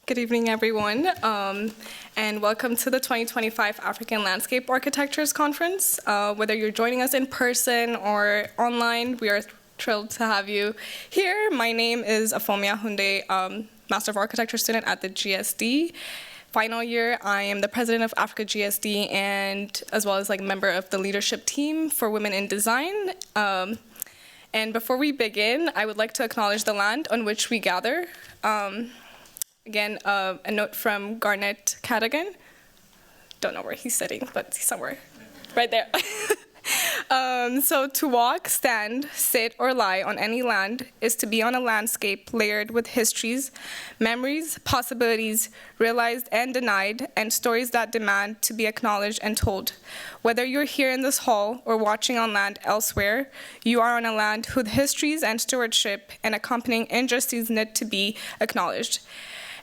Good evening, everyone, and welcome to the 2025 African Landscape Architectures Conference. Whether you're joining us in person or online, we are thrilled to have you here. My name is Afomia Hunde, Master of Architecture student at the GSD. Final year, I am the president of Africa GSD and as well as member of the leadership team for Women in Design. And before we begin, I would like to acknowledge the land on which we gather. Again, a note from Gareth Cadogan. Don't know where he's sitting, but he's somewhere right there. So to walk, stand, sit, or lie on any land is to be on a landscape layered with histories, memories, possibilities, realized and denied, and stories that demand to be acknowledged and told. Whether you're here in this hall or watching on land elsewhere, you are on a land whose histories and stewardship and accompanying injustices need to be acknowledged.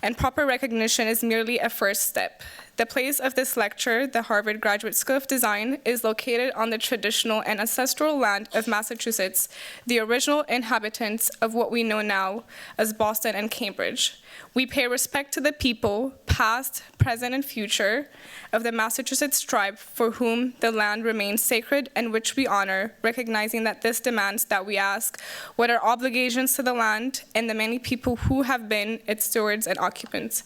And proper recognition is merely a first step. The place of this lecture, the Harvard Graduate School of Design, is located on the traditional and ancestral land of Massachusetts, the original inhabitants of what we know now as Boston and Cambridge. We pay respect to the people, past, present, and future, of the Massachusetts tribe for whom the land remains sacred and which we honor, recognizing that this demands that we ask what are obligations to the land and the many people who have been its stewards and occupants.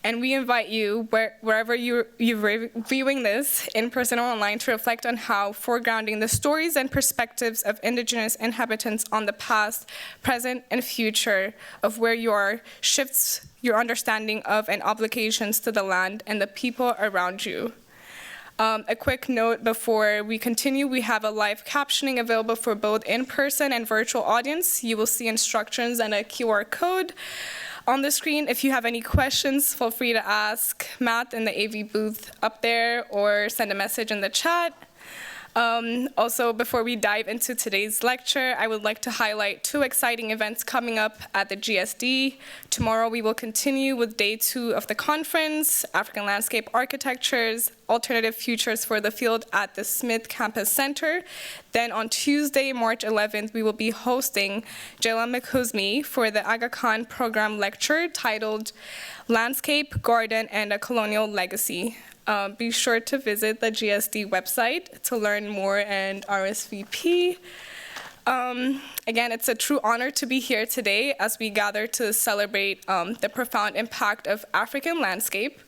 And we invite you, wherever you're viewing this, in person or online, to reflect on how foregrounding the stories and perspectives of Indigenous inhabitants on the past, present, and future of where you are shifts your understanding of and obligations to the land and the people around you. A quick note before we continue, we have a live captioning available for both in-person and virtual audience. You will see instructions and a QR code on the screen. If you have any questions, feel free to ask Matt in the AV booth up there or send a message in the chat. Also, before we dive into today's lecture, I would like to highlight two exciting events coming up at the GSD. Tomorrow, we will continue with day 2 of the conference, African Landscape Architectures, Alternative Futures for the Field at the Smith Campus Center. Then on Tuesday, March 11th, we will be hosting Jayla McHusme for the Aga Khan program lecture titled Landscape, Garden, and a Colonial Legacy. Be sure to visit the GSD website to learn more and RSVP. Again, it's a true honor to be here today as we gather to celebrate the profound impact of African landscape,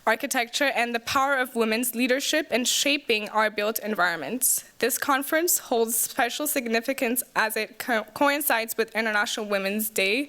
architecture, and the power of women's leadership in shaping our built environments. This conference holds special significance as it coincides with International Women's Day,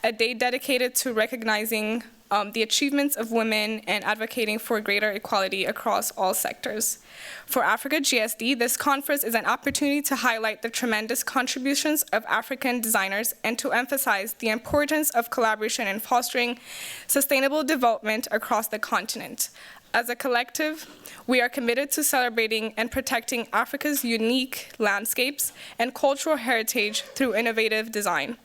a day dedicated to recognizing the achievements of women and advocating for greater equality across all sectors. For Africa GSD, this conference is an opportunity to highlight the tremendous contributions of African designers and to emphasize the importance of collaboration in fostering sustainable development across the continent. As a collective, we are committed to celebrating and protecting Africa's unique landscapes and cultural heritage through innovative design.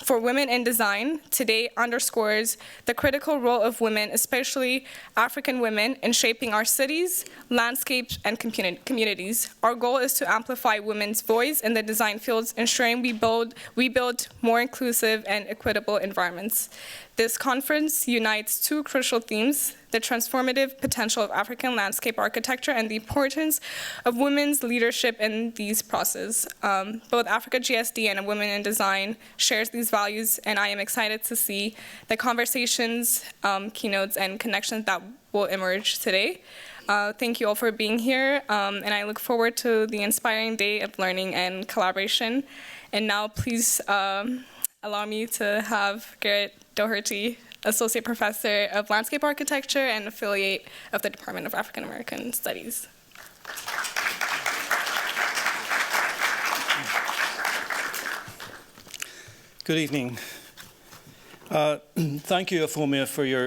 For Women in Design, today underscores the critical role of women, especially African women, in shaping our cities, landscapes, and communities. Our goal is to amplify women's voice in the design fields, ensuring we build more inclusive and equitable environments. This conference unites two crucial themes: the transformative potential of African landscape architecture and the importance of women's leadership in these processes. Both Africa GSD and Women in Design shares these values, and I am excited to see the conversations, keynotes, and connections that will emerge today. Thank you all for being here, and I look forward to the inspiring day of learning and collaboration. And now, please allow me to have Gareth Doherty, Associate Professor of Landscape Architecture and Affiliate of the Department of African American Studies. Good evening. Thank you, Afomia,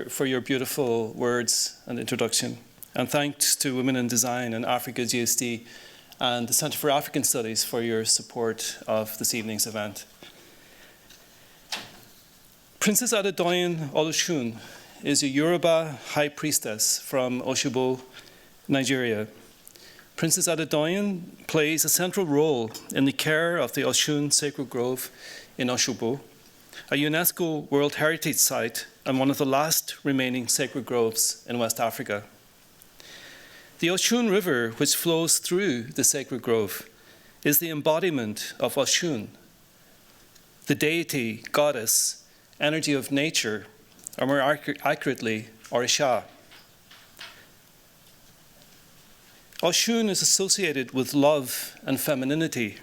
for your beautiful words and introduction. And thanks to Women in Design and Africa GSD and the Center for African Studies for your support of this evening's event. Princess Adedoyin Olorisha is a Yoruba high priestess from Osogbo, Nigeria. Princess Adedoyin plays a central role in the care of the Osun Sacred Grove in Osogbo, a UNESCO World Heritage Site and one of the last remaining sacred groves in West Africa. The Osun River, which flows through the sacred grove, is the embodiment of Osun, the deity, goddess, energy of nature, or more accurately, Orisha. Osun is associated with love and femininity,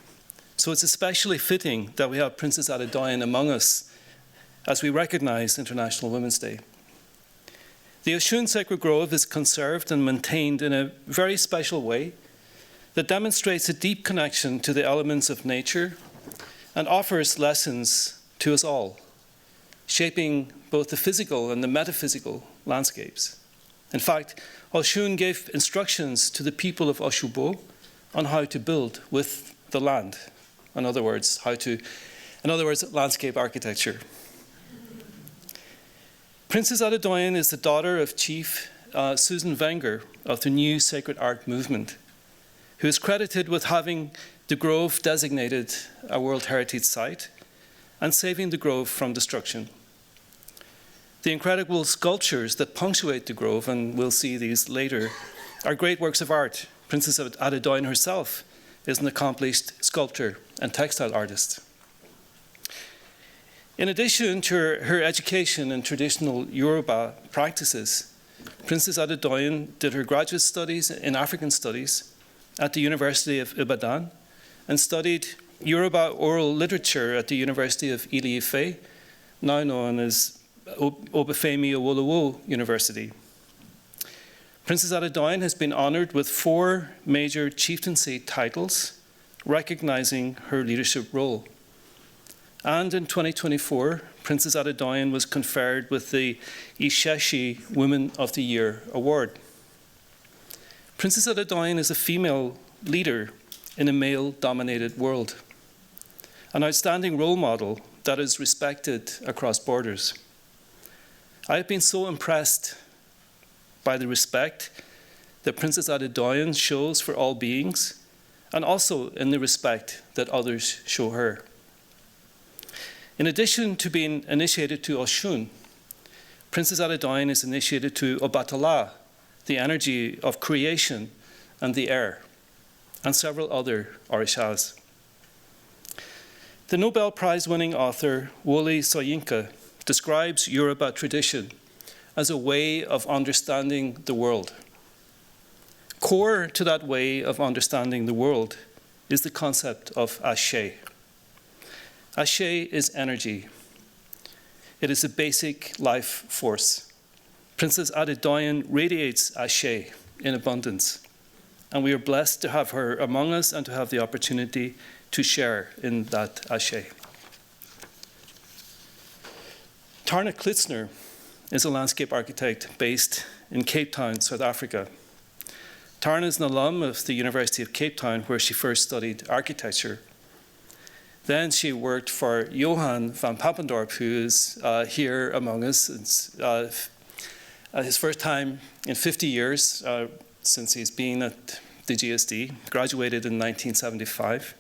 so it's especially fitting that we have Princess Adedoyin among us as we recognize International Women's Day. The Osun Sacred Grove is conserved and maintained in a very special way that demonstrates a deep connection to the elements of nature and offers lessons to us all, shaping both the physical and the metaphysical landscapes. In fact, Osun gave instructions to the people of Osogbo on how to build with the land. In other words, landscape architecture. Princess Adedoyin is the daughter of Chief Susanne Wenger of the new sacred art movement, who is credited with having the grove designated a World Heritage Site and saving the grove from destruction. The incredible sculptures that punctuate the grove, and we'll see these later, are great works of art. Princess Adedoyin herself is an accomplished sculptor and textile artist. In addition to her education in traditional Yoruba practices, Princess Adedoyin did her graduate studies in African studies at the University of Ibadan and studied Yoruba oral literature at the University of Ile-Ife, now known as Obafemi Awolowo University. Princess Adedoyin has been honored with 4 major chieftaincy titles, recognizing her leadership role. And in 2024, Princess Adedoyin was conferred with the Isheshi Women of the Year Award. Princess Adedoyin is a female leader in a male-dominated world, an outstanding role model that is respected across borders. I have been so impressed by the respect that Princess Adedoyin shows for all beings, and also in the respect that others show her. In addition to being initiated to Osun, Princess Adedoyin is initiated to Obatala, the energy of creation and the air, and several other Orishas. The Nobel Prize-winning author Wole Soyinka describes Yoruba tradition as a way of understanding the world. Core to that way of understanding the world is the concept of Ashe. Ashe is energy. It is a basic life force. Princess Adedoyin radiates Ashe in abundance, and we are blessed to have her among us and to have the opportunity to share in that Ashe. Tarna Klitzner is a landscape architect based in Cape Town, South Africa. Tarna is an alum of the University of Cape Town, where she first studied architecture. Then she worked for Johan van Pappendorp, who is here among us. It's his first time in 50 years since he's been at the GSD, graduated in 1975.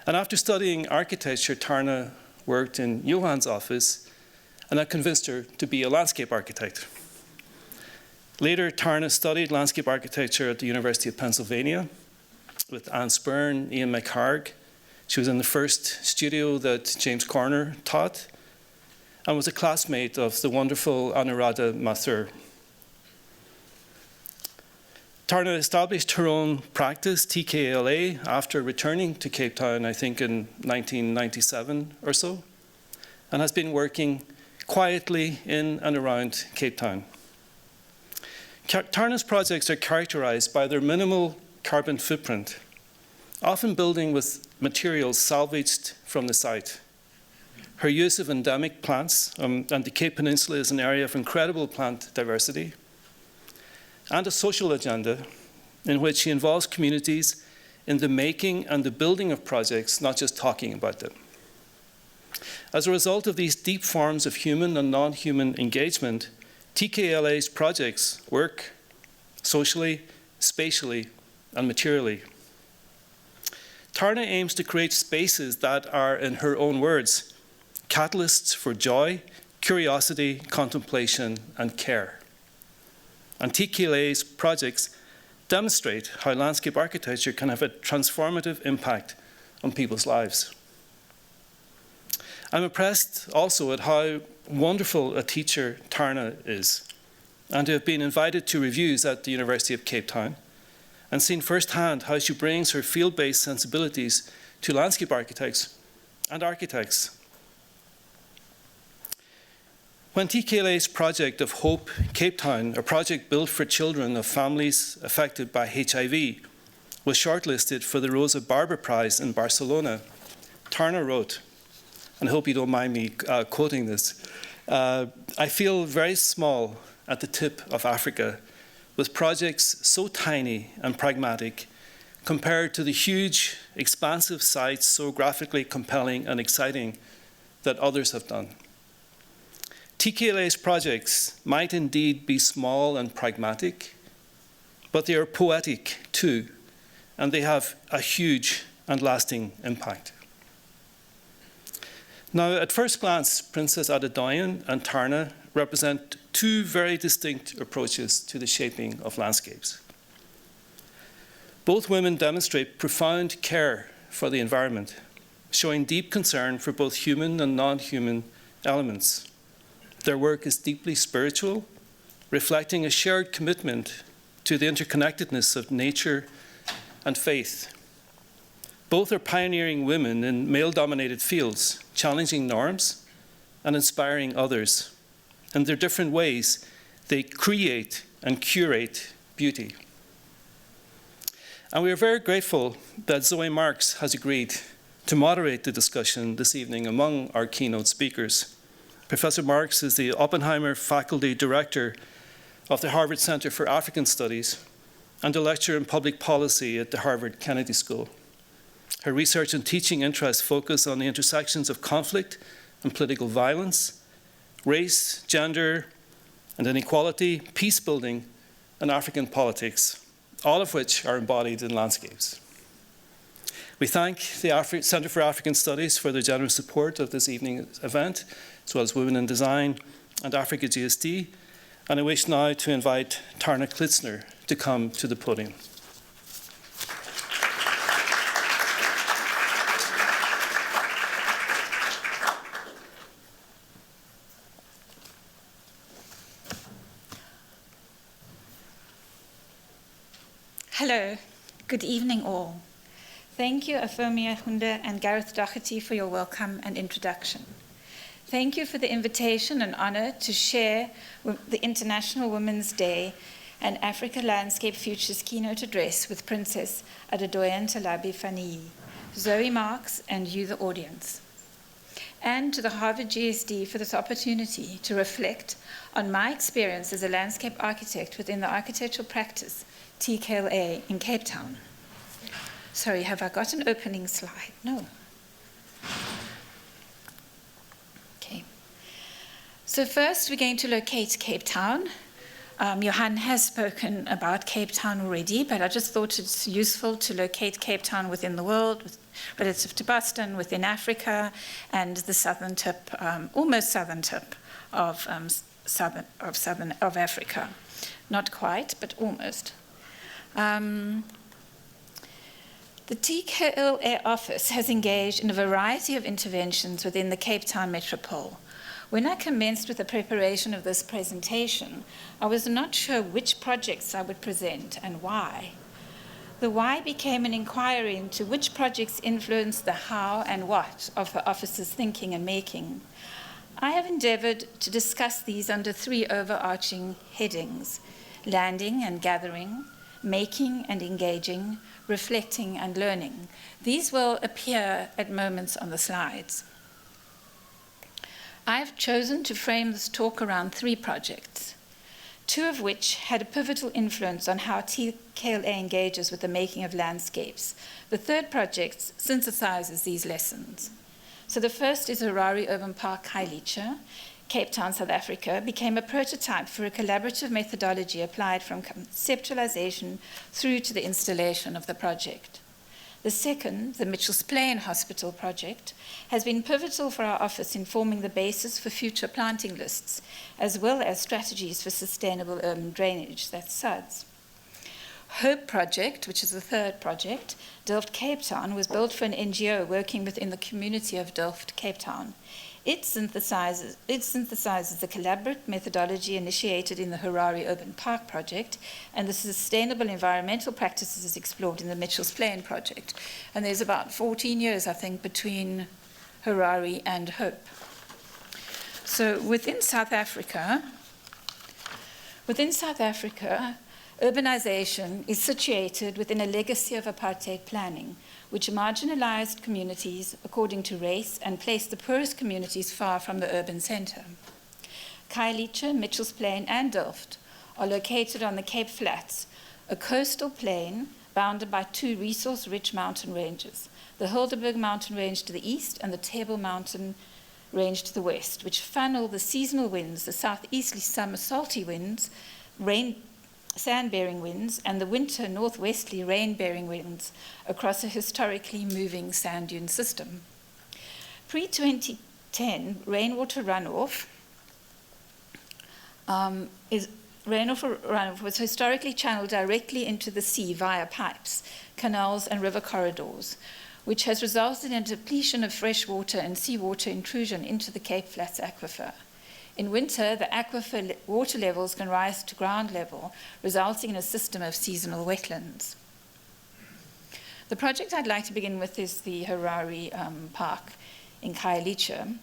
And after studying architecture, Tarna worked in Johan's office, and that convinced her to be a landscape architect. Later, Tarna studied landscape architecture at the University of Pennsylvania with Anne Spurn, Ian McHarg. She was in the first studio that James Corner taught and was a classmate of the wonderful Anuradha Mathur. Tarna established her own practice, TKLA, after returning to Cape Town, I think in 1997 or so, and has been working quietly in and around Cape Town. Tarna's projects are characterized by their minimal carbon footprint, often building with materials salvaged from the site. Her use of endemic plants, and the Cape Peninsula is an area of incredible plant diversity, and a social agenda in which she involves communities in the making and the building of projects, not just talking about them. As a result of these deep forms of human and non-human engagement, TKLA's projects work socially, spatially, and materially. Tarna aims to create spaces that are, in her own words, catalysts for joy, curiosity, contemplation, and care. And TKLA's projects demonstrate how landscape architecture can have a transformative impact on people's lives. I'm impressed also at how wonderful a teacher Tarna is, and to have been invited to reviews at the University of Cape Town and seen firsthand how she brings her field-based sensibilities to landscape architects and architects. When TKLA's project of Hope Cape Town, a project built for children of families affected by HIV, was shortlisted for the Rosa Barber Prize in Barcelona, Tarna wrote, and I hope you don't mind me quoting this, I feel very small at the tip of Africa, with projects so tiny and pragmatic compared to the huge, expansive sites so graphically compelling and exciting that others have done. TKLA's projects might indeed be small and pragmatic, but they are poetic too, and they have a huge and lasting impact. Now, at first glance, Princess Adedoyin and Tarna represent two very distinct approaches to the shaping of landscapes. Both women demonstrate profound care for the environment, showing deep concern for both human and non-human elements. Their work is deeply spiritual, reflecting a shared commitment to the interconnectedness of nature and faith. Both are pioneering women in male-dominated fields, challenging norms and inspiring others. In their different ways, they create and curate beauty. And we are very grateful that Zoe Marks has agreed to moderate the discussion this evening among our keynote speakers. Professor Marks is the Oppenheimer Faculty Director of the Harvard Center for African Studies and a lecturer in public policy at the Harvard Kennedy School. Her research and teaching interests focus on the intersections of conflict and political violence, race, gender, and inequality, peace building, and African politics, all of which are embodied in landscapes. We thank the Center for African Studies for their generous support of this evening's event, as well as Women in Design and Africa GSD, and I wish now to invite Tarna Klitzner to come to the podium. Hello, good evening all. Thank you, Afomia, Hunde, and Gareth Doherty for your welcome and introduction. Thank you for the invitation and honor to share the International Women's Day and Africa Landscape Futures keynote address with Princess Adedoyin Talabi Faniyi, Zoe Marks, and you, the audience. And to the Harvard GSD for this opportunity to reflect on my experience as a landscape architect within the architectural practice TKLA in Cape Town. Sorry, have I got an opening slide? No. Okay. So first, we're going to locate Cape Town. Johan has spoken about Cape Town already, but I just thought it's useful to locate Cape Town within the world, relative to Boston, within Africa, and the southern tip, almost southern tip of Africa. Not quite, but almost. The TKLA office has engaged in a variety of interventions within the Cape Town metropole. When I commenced with the preparation of this presentation, I was not sure which projects I would present and why. The why became an inquiry into which projects influenced the how and what of the office's thinking and making. I have endeavored to discuss these under three overarching headings: landing and gathering, making and engaging, reflecting and learning. These will appear at moments on the slides. I have chosen to frame this talk around three projects, two of which had a pivotal influence on how TKLA engages with the making of landscapes. The third project synthesizes these lessons. So the first is Harare Urban Park Khayelitsha, Cape Town, South Africa, became a prototype for a collaborative methodology applied from conceptualization through to the installation of the project. The second, the Mitchell's Plain Hospital project, has been pivotal for our office in forming the basis for future planting lists, as well as strategies for sustainable urban drainage, that's SUDS. Hope Project, which is the third project, Delft Cape Town, was built for an NGO working within the community of Delft Cape Town. It synthesizes the collaborative methodology initiated in the Harare Urban Park project and the sustainable environmental practices explored in the Mitchell's Plain project. And there's about 14 years, I think, between Harare and Hope. So within South Africa, urbanization is situated within a legacy of apartheid planning, which marginalized communities according to race and placed the poorest communities far from the urban center. Khayelitsha, Mitchell's Plain, and Delft are located on the Cape Flats, a coastal plain bounded by two resource-rich mountain ranges, the Hildeberg Mountain Range to the east and the Table Mountain Range to the west, which funnel the seasonal winds, the southeasterly summer salty winds, sand-bearing winds, and the winter northwesterly rain-bearing winds across a historically moving sand dune system. Pre-2010, rainwater runoff was historically channeled directly into the sea via pipes, canals, and river corridors, which has resulted in a depletion of fresh water and seawater intrusion into the Cape Flats aquifer. In winter, the aquifer water levels can rise to ground level, resulting in a system of seasonal wetlands. The project I'd like to begin with is the Harare Park in Khayelitsha,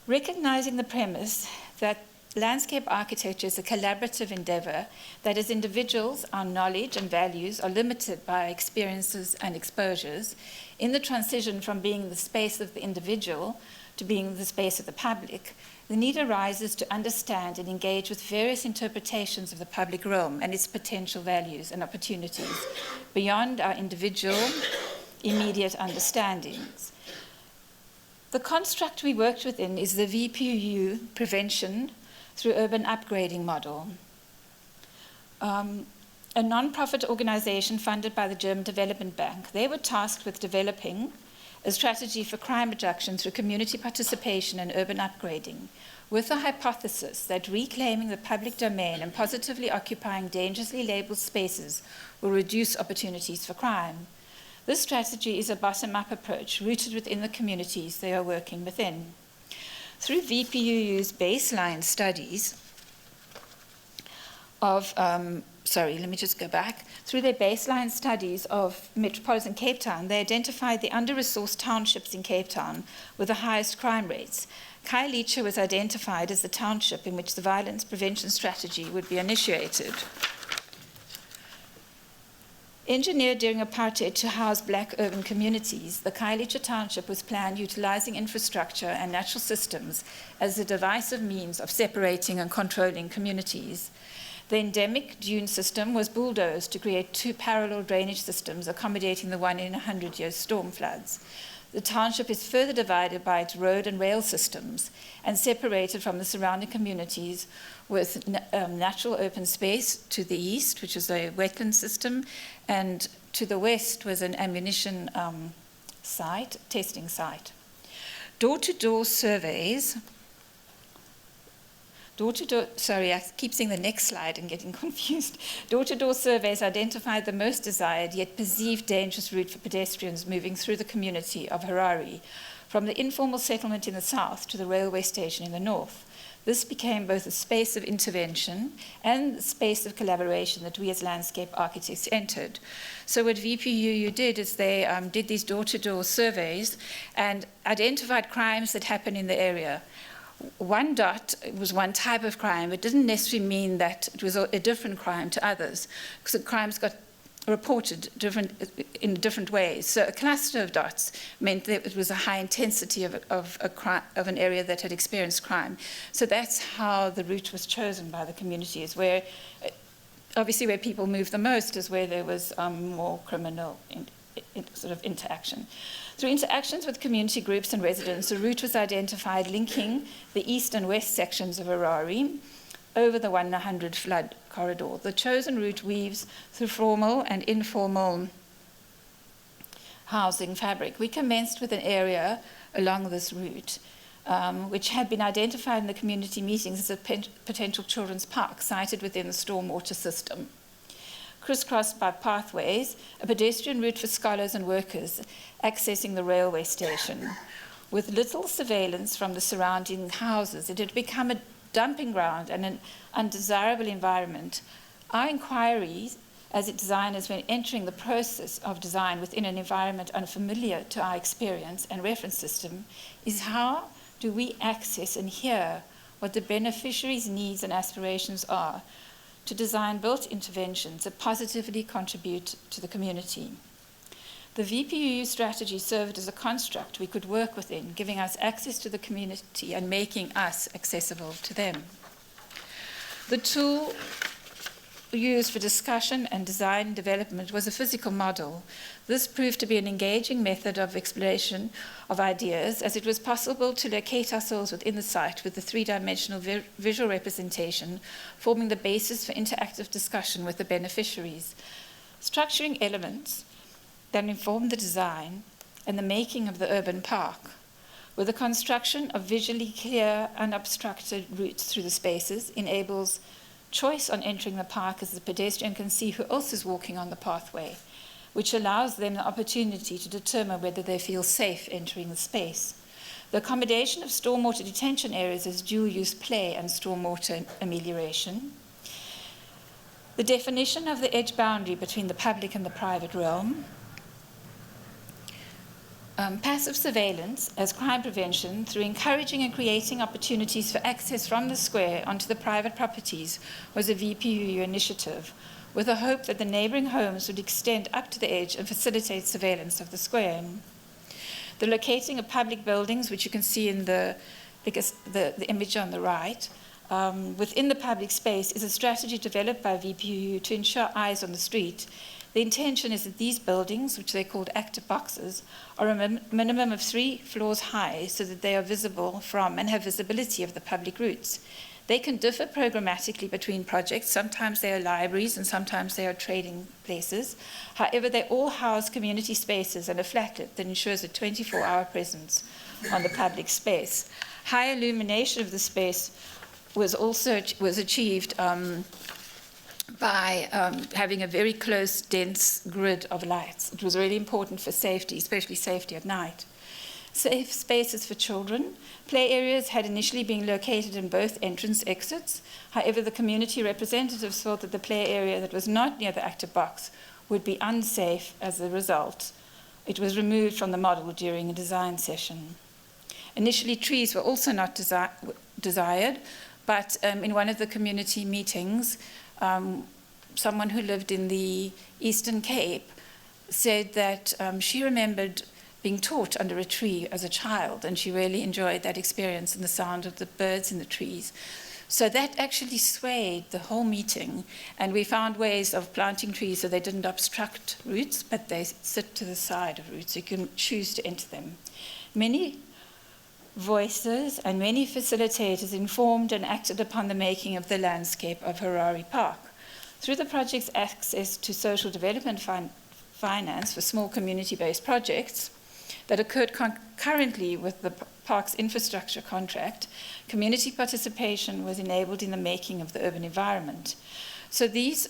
recognizing the premise that landscape architecture is a collaborative endeavor, that as individuals, our knowledge and values are limited by experiences and exposures. In the transition from being the space of the individual to being the space of the public, the need arises to understand and engage with various interpretations of the public realm and its potential values and opportunities beyond our individual immediate understandings. The construct we worked within is the VPU prevention through urban upgrading model, a non-profit organization funded by the German Development Bank. They were tasked with developing a strategy for crime reduction through community participation and urban upgrading, with the hypothesis that reclaiming the public domain and positively occupying dangerously labeled spaces will reduce opportunities for crime. This strategy is a bottom-up approach rooted within the communities they are working within. Through VPU's baseline studies of Through their baseline studies of metropolitan Cape Town, they identified the under-resourced townships in Cape Town with the highest crime rates. Khayelitsha was identified as the township in which the violence prevention strategy would be initiated. Engineered during apartheid to house black urban communities, the Khayelitsha township was planned utilizing infrastructure and natural systems as a divisive means of separating and controlling communities. The endemic dune system was bulldozed to create two parallel drainage systems accommodating the 1 in 100-year storm floods. The township is further divided by its road and rail systems and separated from the surrounding communities with natural open space to the east, which is a wetland system, and to the west was an ammunition testing site. Door-to-door surveys I keep seeing the next slide and getting confused. Door-to-door surveys identified the most desired yet perceived dangerous route for pedestrians moving through the community of Harare, from the informal settlement in the south to the railway station in the north. This became both a space of intervention and a space of collaboration that we as landscape architects entered. So what VPUU did is they did these door-to-door surveys and identified crimes that happen in the area. One dot was one type of crime. It didn't necessarily mean that it was a different crime to others, because the crimes got reported in different ways. So a cluster of dots meant that it was a high intensity of an area that had experienced crime. So that's how the route was chosen by the communities, where obviously where people moved the most is where there was more criminal sort of interaction. Through interactions with community groups and residents, a route was identified linking the east and west sections of Harare over the 1 in 100 flood corridor. The chosen route weaves through formal and informal housing fabric. We commenced with an area along this route, which had been identified in the community meetings as a potential children's park sited within the stormwater system. Crisscrossed by pathways, a pedestrian route for scholars and workers accessing the railway station. With little surveillance from the surrounding houses, it had become a dumping ground and an undesirable environment. Our inquiries as designers when entering the process of design within an environment unfamiliar to our experience and reference system is how do we access and hear what the beneficiaries' needs and aspirations are to design built interventions that positively contribute to the community. The VPUU strategy served as a construct we could work within, giving us access to the community and making us accessible to them. The tool used for discussion and design development was a physical model. This proved to be an engaging method of exploration of ideas, as it was possible to locate ourselves within the site with the three-dimensional visual representation forming the basis for interactive discussion with the beneficiaries. Structuring elements that inform the design and the making of the urban park with the construction of visually clear, unobstructed routes through the spaces enables choice on entering the park as the pedestrian can see who else is walking on the pathway, which allows them the opportunity to determine whether they feel safe entering the space. The accommodation of stormwater detention areas as dual-use play and stormwater amelioration. The definition of the edge boundary between the public and the private realm. Passive surveillance as crime prevention through encouraging and creating opportunities for access from the square onto the private properties was a VPUU initiative, with a hope that the neighbouring homes would extend up to the edge and facilitate surveillance of the square. The locating of public buildings, which you can see in the image on the right, within the public space is a strategy developed by VPUU to ensure eyes on the street. The intention is that these buildings, which they called active boxes, are a minimum of 3 floors high so that they are visible from and have visibility of the public routes. They can differ programmatically between projects. Sometimes they are libraries and sometimes they are trading places. However, they all house community spaces and a flatlet that ensures a 24-hour presence on the public space. High illumination of the space was achieved by having a very close, dense grid of lights. It was really important for safety, especially safety at night. Safe spaces for children. Play areas had initially been located in both entrance exits. However, the community representatives thought that the play area that was not near the active box would be unsafe as a result. It was removed from the model during a design session. Initially, trees were also not desired, but in one of the community meetings, someone who lived in the Eastern Cape said that she remembered being taught under a tree as a child, and she really enjoyed that experience and the sound of the birds in the trees. So that actually swayed the whole meeting, and we found ways of planting trees so they didn't obstruct routes, but they sit to the side of routes, so you can choose to enter them. Many voices and many facilitators informed and acted upon the making of the landscape of Harare Park. Through the project's access to social development finance for small community-based projects that occurred concurrently with the park's infrastructure contract, community participation was enabled in the making of the urban environment. So these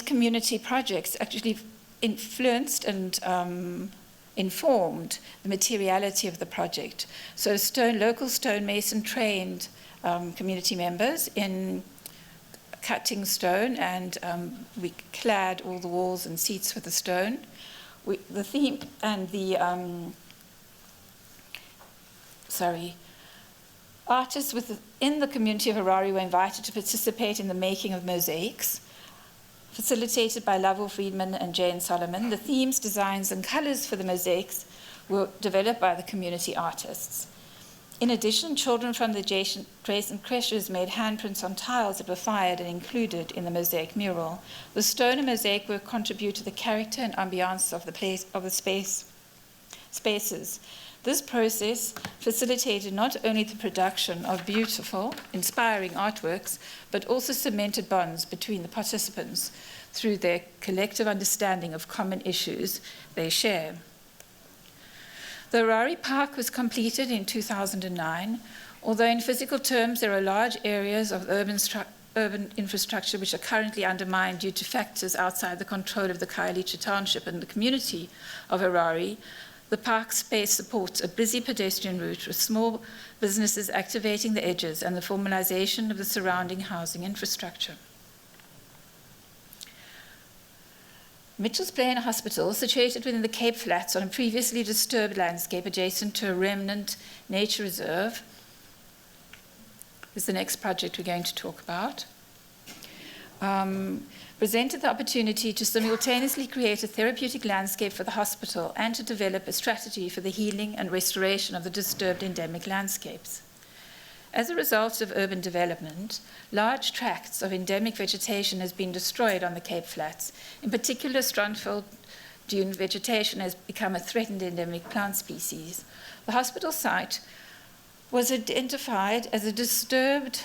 community projects actually influenced and informed the materiality of the project. So local stonemason trained community members in cutting stone, and we clad all the walls and seats with the stone. The theme and the artists within the community of Harare were invited to participate in the making of mosaics, facilitated by Lovell Friedman and Jane Solomon. The themes, designs, and colors for the mosaics were developed by the community artists. In addition, children from the adjacent creches made handprints on tiles that were fired and included in the mosaic mural. The stone and mosaic work contribute to the character and ambiance of the spaces. This process facilitated not only the production of beautiful, inspiring artworks, but also cemented bonds between the participants through their collective understanding of common issues they share. The Harare Park was completed in 2009, although in physical terms there are large areas of urban infrastructure which are currently undermined due to factors outside the control of the Khayelitsha Township and the community of Harare. The park space supports a busy pedestrian route with small businesses activating the edges and the formalization of the surrounding housing infrastructure. Mitchell's Plain Hospital, situated within the Cape Flats on a previously disturbed landscape adjacent to a remnant nature reserve, is the next project we're going to talk about, presented the opportunity to simultaneously create a therapeutic landscape for the hospital and to develop a strategy for the healing and restoration of the disturbed endemic landscapes. As a result of urban development, large tracts of endemic vegetation has been destroyed on the Cape Flats. In particular, Strandveld dune vegetation has become a threatened endemic plant species. The hospital site was identified as a disturbed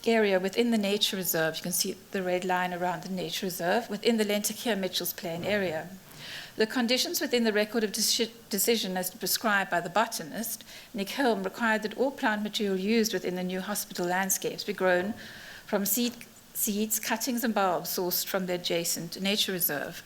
area within the nature reserve. You can see the red line around the nature reserve within the Lentikere Mitchell's Plain area. The conditions within the record of decision as prescribed by the botanist, Nick Helm, required that all plant material used within the new hospital landscapes be grown from seeds, cuttings, and bulbs sourced from the adjacent nature reserve.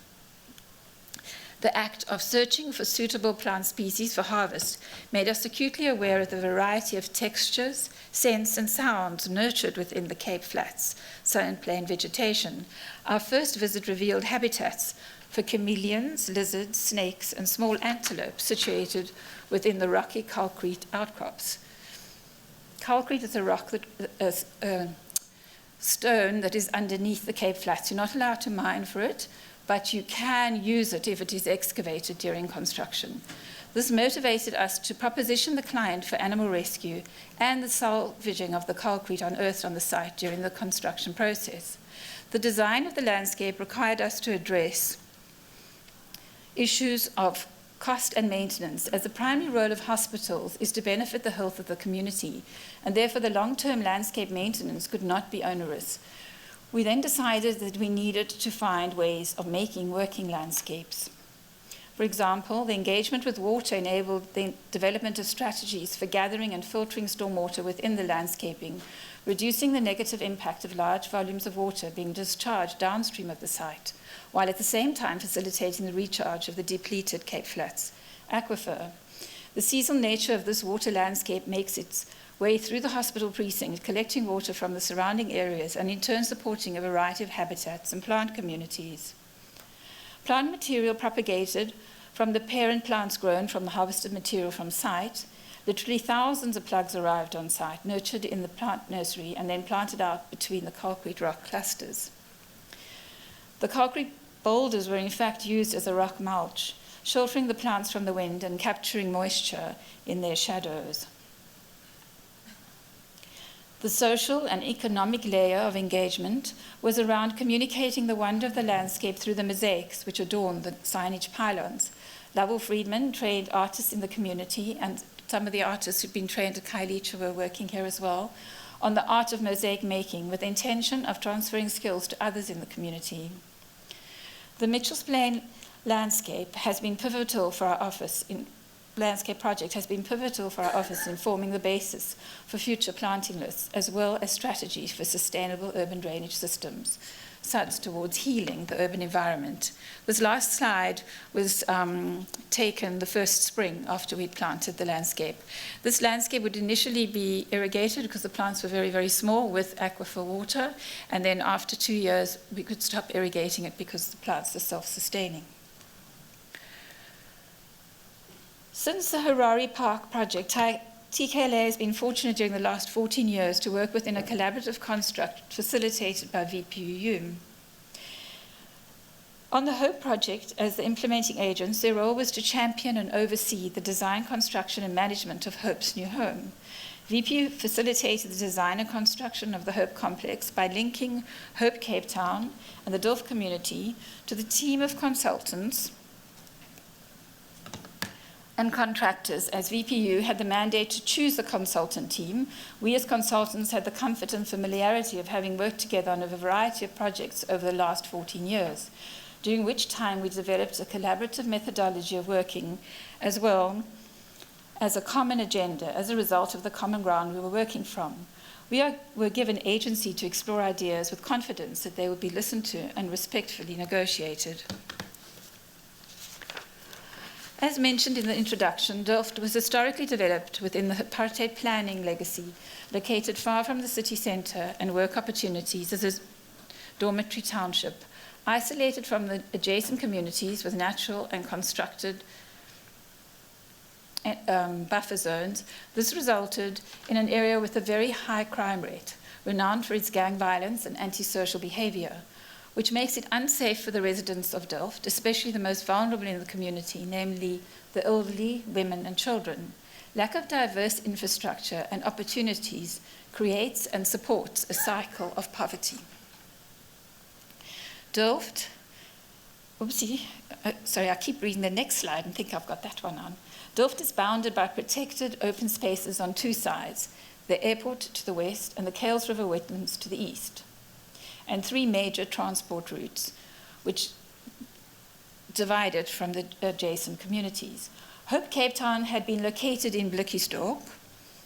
The act of searching for suitable plant species for harvest made us acutely aware of the variety of textures, scents, and sounds nurtured within the Cape Flats, sun and plain vegetation. Our first visit revealed habitats for chameleons, lizards, snakes, and small antelopes situated within the rocky calcrete outcrops. Calcrete is a rock stone that is underneath the Cape Flats. You're not allowed to mine for it, but you can use it if it is excavated during construction. This motivated us to proposition the client for animal rescue and the salvaging of the calcrete unearthed on the site during the construction process. The design of the landscape required us to address issues of cost and maintenance, as the primary role of hospitals is to benefit the health of the community, and therefore the long-term landscape maintenance could not be onerous. We then decided that we needed to find ways of making working landscapes. For example, the engagement with water enabled the development of strategies for gathering and filtering stormwater within the landscaping, reducing the negative impact of large volumes of water being discharged downstream of the site, while at the same time facilitating the recharge of the depleted Cape Flats aquifer. The seasonal nature of this water landscape makes its way through the hospital precinct, collecting water from the surrounding areas and in turn supporting a variety of habitats and plant communities. Plant material propagated from the parent plants grown from the harvested material from site. Literally thousands of plugs arrived on site, nurtured in the plant nursery, and then planted out between the calcrete rock clusters. The calcrete boulders were in fact used as a rock mulch, sheltering the plants from the wind and capturing moisture in their shadows. The social and economic layer of engagement was around communicating the wonder of the landscape through the mosaics which adorn the signage pylons. Lovell Friedman trained artists in the community, and some of the artists who'd been trained at Khayelitsha were working here as well, on the art of mosaic making with the intention of transferring skills to others in the community. The Mitchell's Plain landscape has been pivotal for our office landscape project has been pivotal for our office in forming the basis for future planting lists, as well as strategies for sustainable urban drainage systems, such towards healing the urban environment. This last slide was taken the first spring after we'd planted the landscape. This landscape would initially be irrigated because the plants were very, very small with aquifer water, and then after 2 years we could stop irrigating it because the plants are self-sustaining. Since the Harare Park project, TKLA has been fortunate during the last 14 years to work within a collaborative construct facilitated by VPUU. On the HOPE project, as the implementing agents, their role was to champion and oversee the design, construction, and management of HOPE's new home. VPU facilitated the design and construction of the HOPE complex by linking HOPE Cape Town and the Delft community to the team of consultants and contractors, as VPU, had the mandate to choose the consultant team. We as consultants had the comfort and familiarity of having worked together on a variety of projects over the last 14 years, during which time we developed a collaborative methodology of working, as well as a common agenda as a result of the common ground we were working from. We were given agency to explore ideas with confidence that they would be listened to and respectfully negotiated. As mentioned in the introduction, Delft was historically developed within the apartheid planning legacy, located far from the city centre and work opportunities as a dormitory township, isolated from the adjacent communities with natural and constructed buffer zones. This resulted in an area with a very high crime rate, renowned for its gang violence and antisocial behaviour, which makes it unsafe for the residents of Delft, especially the most vulnerable in the community, namely the elderly, women, and children. Lack of diverse infrastructure and opportunities creates and supports a cycle of poverty. Delft, sorry, I keep reading the next slide and think I've got that one on. Delft is bounded by protected open spaces on two sides, the airport to the west and the Kales River wetlands to the east, and three major transport routes, which divided from the adjacent communities. Hope Cape Town had been located in Blikkiesdorp,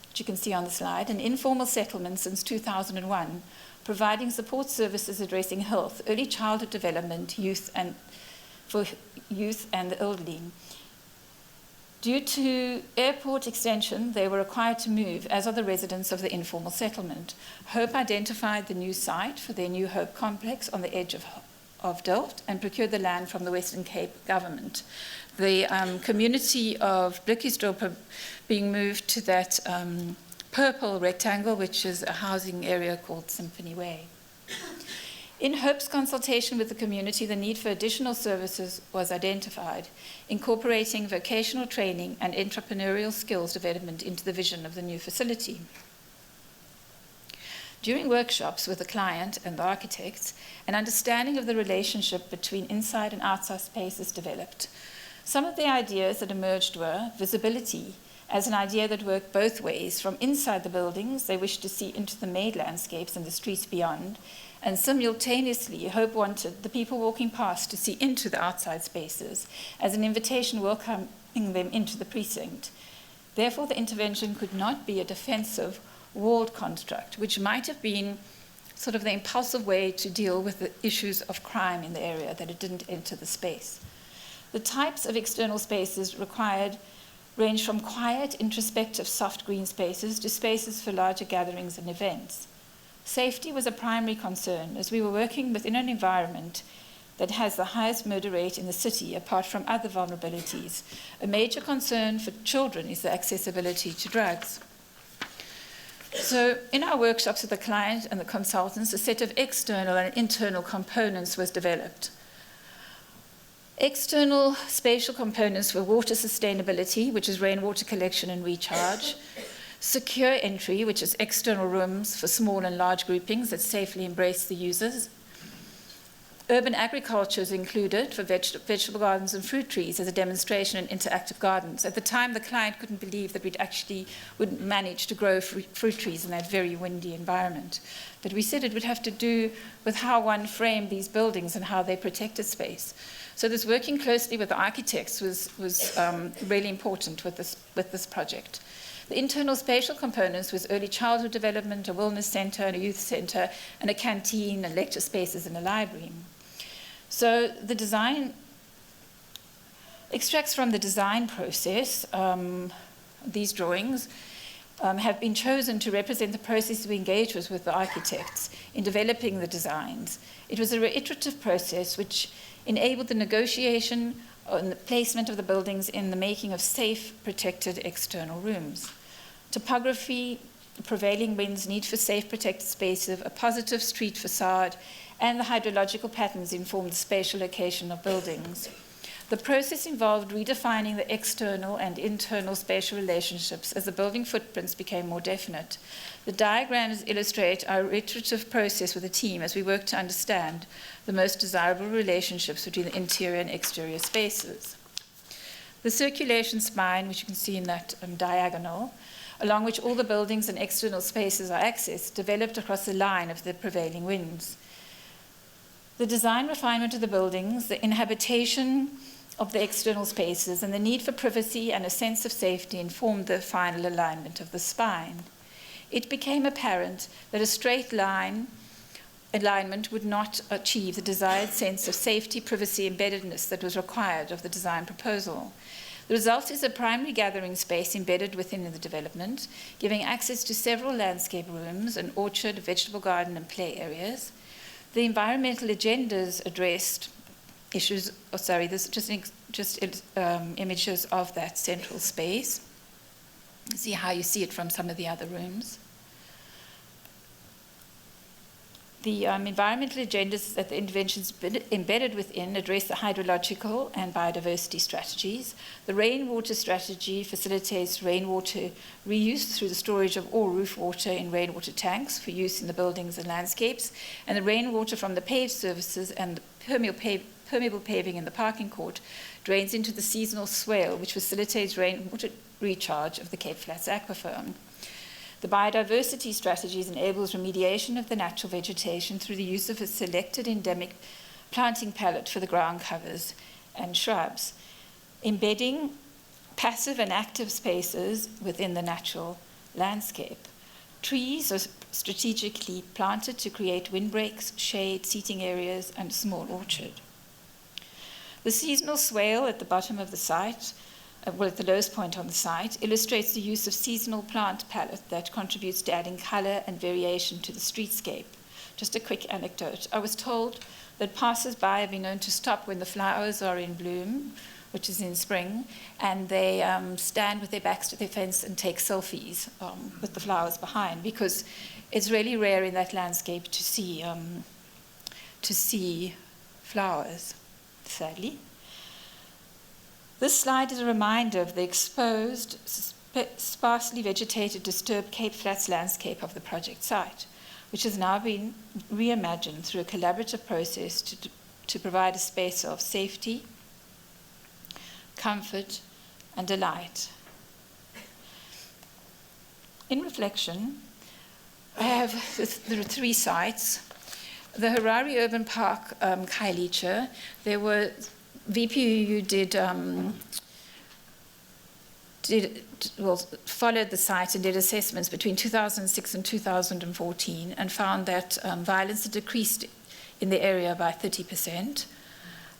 which you can see on the slide, an informal settlement since 2001, providing support services addressing health, early childhood development, for youth and the elderly. Due to airport extension, they were required to move, as are the residents of the informal settlement. Hope identified the new site for their new Hope complex on the edge of Delft and procured the land from the Western Cape government. The community of Blikkiesdorp being moved to that purple rectangle, which is a housing area called Symphony Way. In Hope's consultation with the community, the need for additional services was identified, incorporating vocational training and entrepreneurial skills development into the vision of the new facility. During workshops with the client and the architects, an understanding of the relationship between inside and outside spaces developed. Some of the ideas that emerged were visibility, as an idea that worked both ways. From inside the buildings, they wished to see into the made landscapes and the streets beyond, and simultaneously, Hope wanted the people walking past to see into the outside spaces as an invitation welcoming them into the precinct. Therefore, the intervention could not be a defensive, walled construct, which might have been sort of the impulsive way to deal with the issues of crime in the area, that it didn't enter the space. The types of external spaces required range from quiet, introspective, soft green spaces to spaces for larger gatherings and events. Safety was a primary concern, as we were working within an environment that has the highest murder rate in the city, apart from other vulnerabilities. A major concern for children is the accessibility to drugs. So in our workshops with the client and the consultants, a set of external and internal components was developed. External spatial components were water sustainability, which is rainwater collection and recharge, secure entry, which is external rooms for small and large groupings that safely embrace the users. Urban agriculture is included for vegetable gardens and fruit trees as a demonstration in interactive gardens. At the time, the client couldn't believe that would manage to grow fruit trees in that very windy environment. But we said it would have to do with how one framed these buildings and how they protected space. So this working closely with the architects was really important with this project. The internal spatial components was early childhood development, a wellness center, and a youth center, and a canteen, and lecture spaces, and a library. So the design extracts from the design process. These drawings have been chosen to represent the process we engaged with the architects in developing the designs. It was a iterative process which enabled the negotiation on the placement of the buildings in the making of safe, protected external rooms. Topography, prevailing winds, need for safe, protected spaces, a positive street facade, and the hydrological patterns informed the spatial location of buildings. The process involved redefining the external and internal spatial relationships as the building footprints became more definite. The diagrams illustrate our iterative process with the team as we work to understand the most desirable relationships between the interior and exterior spaces. The circulation spine, which you can see in that diagonal, along which all the buildings and external spaces are accessed, developed across the line of the prevailing winds. The design refinement of the buildings, the inhabitation of the external spaces, and the need for privacy and a sense of safety informed the final alignment of the spine. It became apparent that a straight line alignment would not achieve the desired sense of safety, privacy, embeddedness that was required of the design proposal. The result is a primary gathering space embedded within the development, giving access to several landscape rooms, an orchard, vegetable garden, and play areas. The environmental agendas addressed issues, this is just images of that central space. See how you see it from some of the other rooms. The environmental agendas that the interventions embedded within address the hydrological and biodiversity strategies. The rainwater strategy facilitates rainwater reuse through the storage of all roof water in rainwater tanks for use in the buildings and landscapes, and the rainwater from the paved surfaces and the permeable paving in the parking court drains into the seasonal swale, which facilitates rainwater recharge of the Cape Flats aquifer. The biodiversity strategies enables remediation of the natural vegetation through the use of a selected endemic planting palette for the ground covers and shrubs, embedding passive and active spaces within the natural landscape. Trees are strategically planted to create windbreaks, shade, seating areas, and a small orchard. The seasonal swale at the bottom of the site, at the lowest point on the site, illustrates the use of seasonal plant palette that contributes to adding color and variation to the streetscape. Just a quick anecdote. I was told that passers-by have been known to stop when the flowers are in bloom, which is in spring, and they stand with their backs to their fence and take selfies with the flowers behind, because it's really rare in that landscape to see flowers, sadly. This slide is a reminder of the exposed, sparsely vegetated, disturbed Cape Flats landscape of the project site, which has now been reimagined through a collaborative process to provide a space of safety, comfort, and delight. In reflection, there are three sites. The Harare Urban Park, Khayelitsha, there were VPUU followed the site and did assessments between 2006 and 2014 and found that violence had decreased in the area by 30%.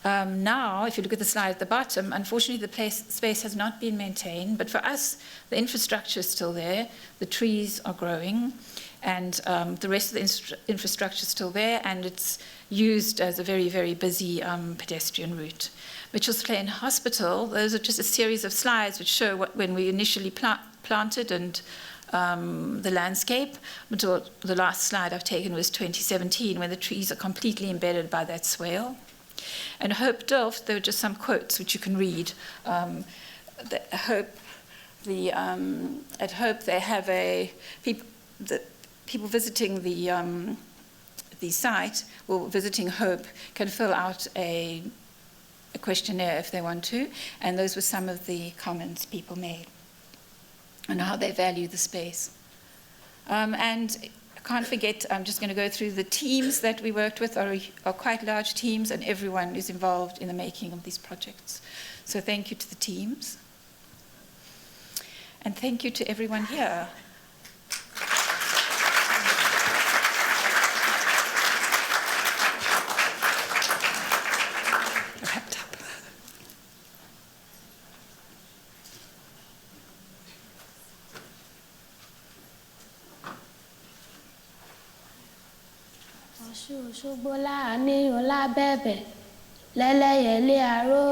Now, if you look at the slide at the bottom, unfortunately the space has not been maintained, but for us, the infrastructure is still there, the trees are growing, and the rest of the infrastructure is still there, and it's used as a very, very busy pedestrian route. Mitchell's Plain Hospital, those are just a series of slides which show when we initially planted and the landscape. Until the last slide I've taken was 2017, when the trees are completely embedded by that swale. And Hope Delft, there are just some quotes which you can read. At Hope they have people visiting the site or visiting Hope can fill out a questionnaire if they want to, and those were some of the comments people made on how they value the space. And I can't forget, I'm just going to go through the teams that we worked with are quite large teams, and everyone is involved in the making of these projects. So thank you to the teams. And thank you to everyone here. Osogbo láàánú lábẹ́bẹ̀ lẹ́lẹ́yẹlé àró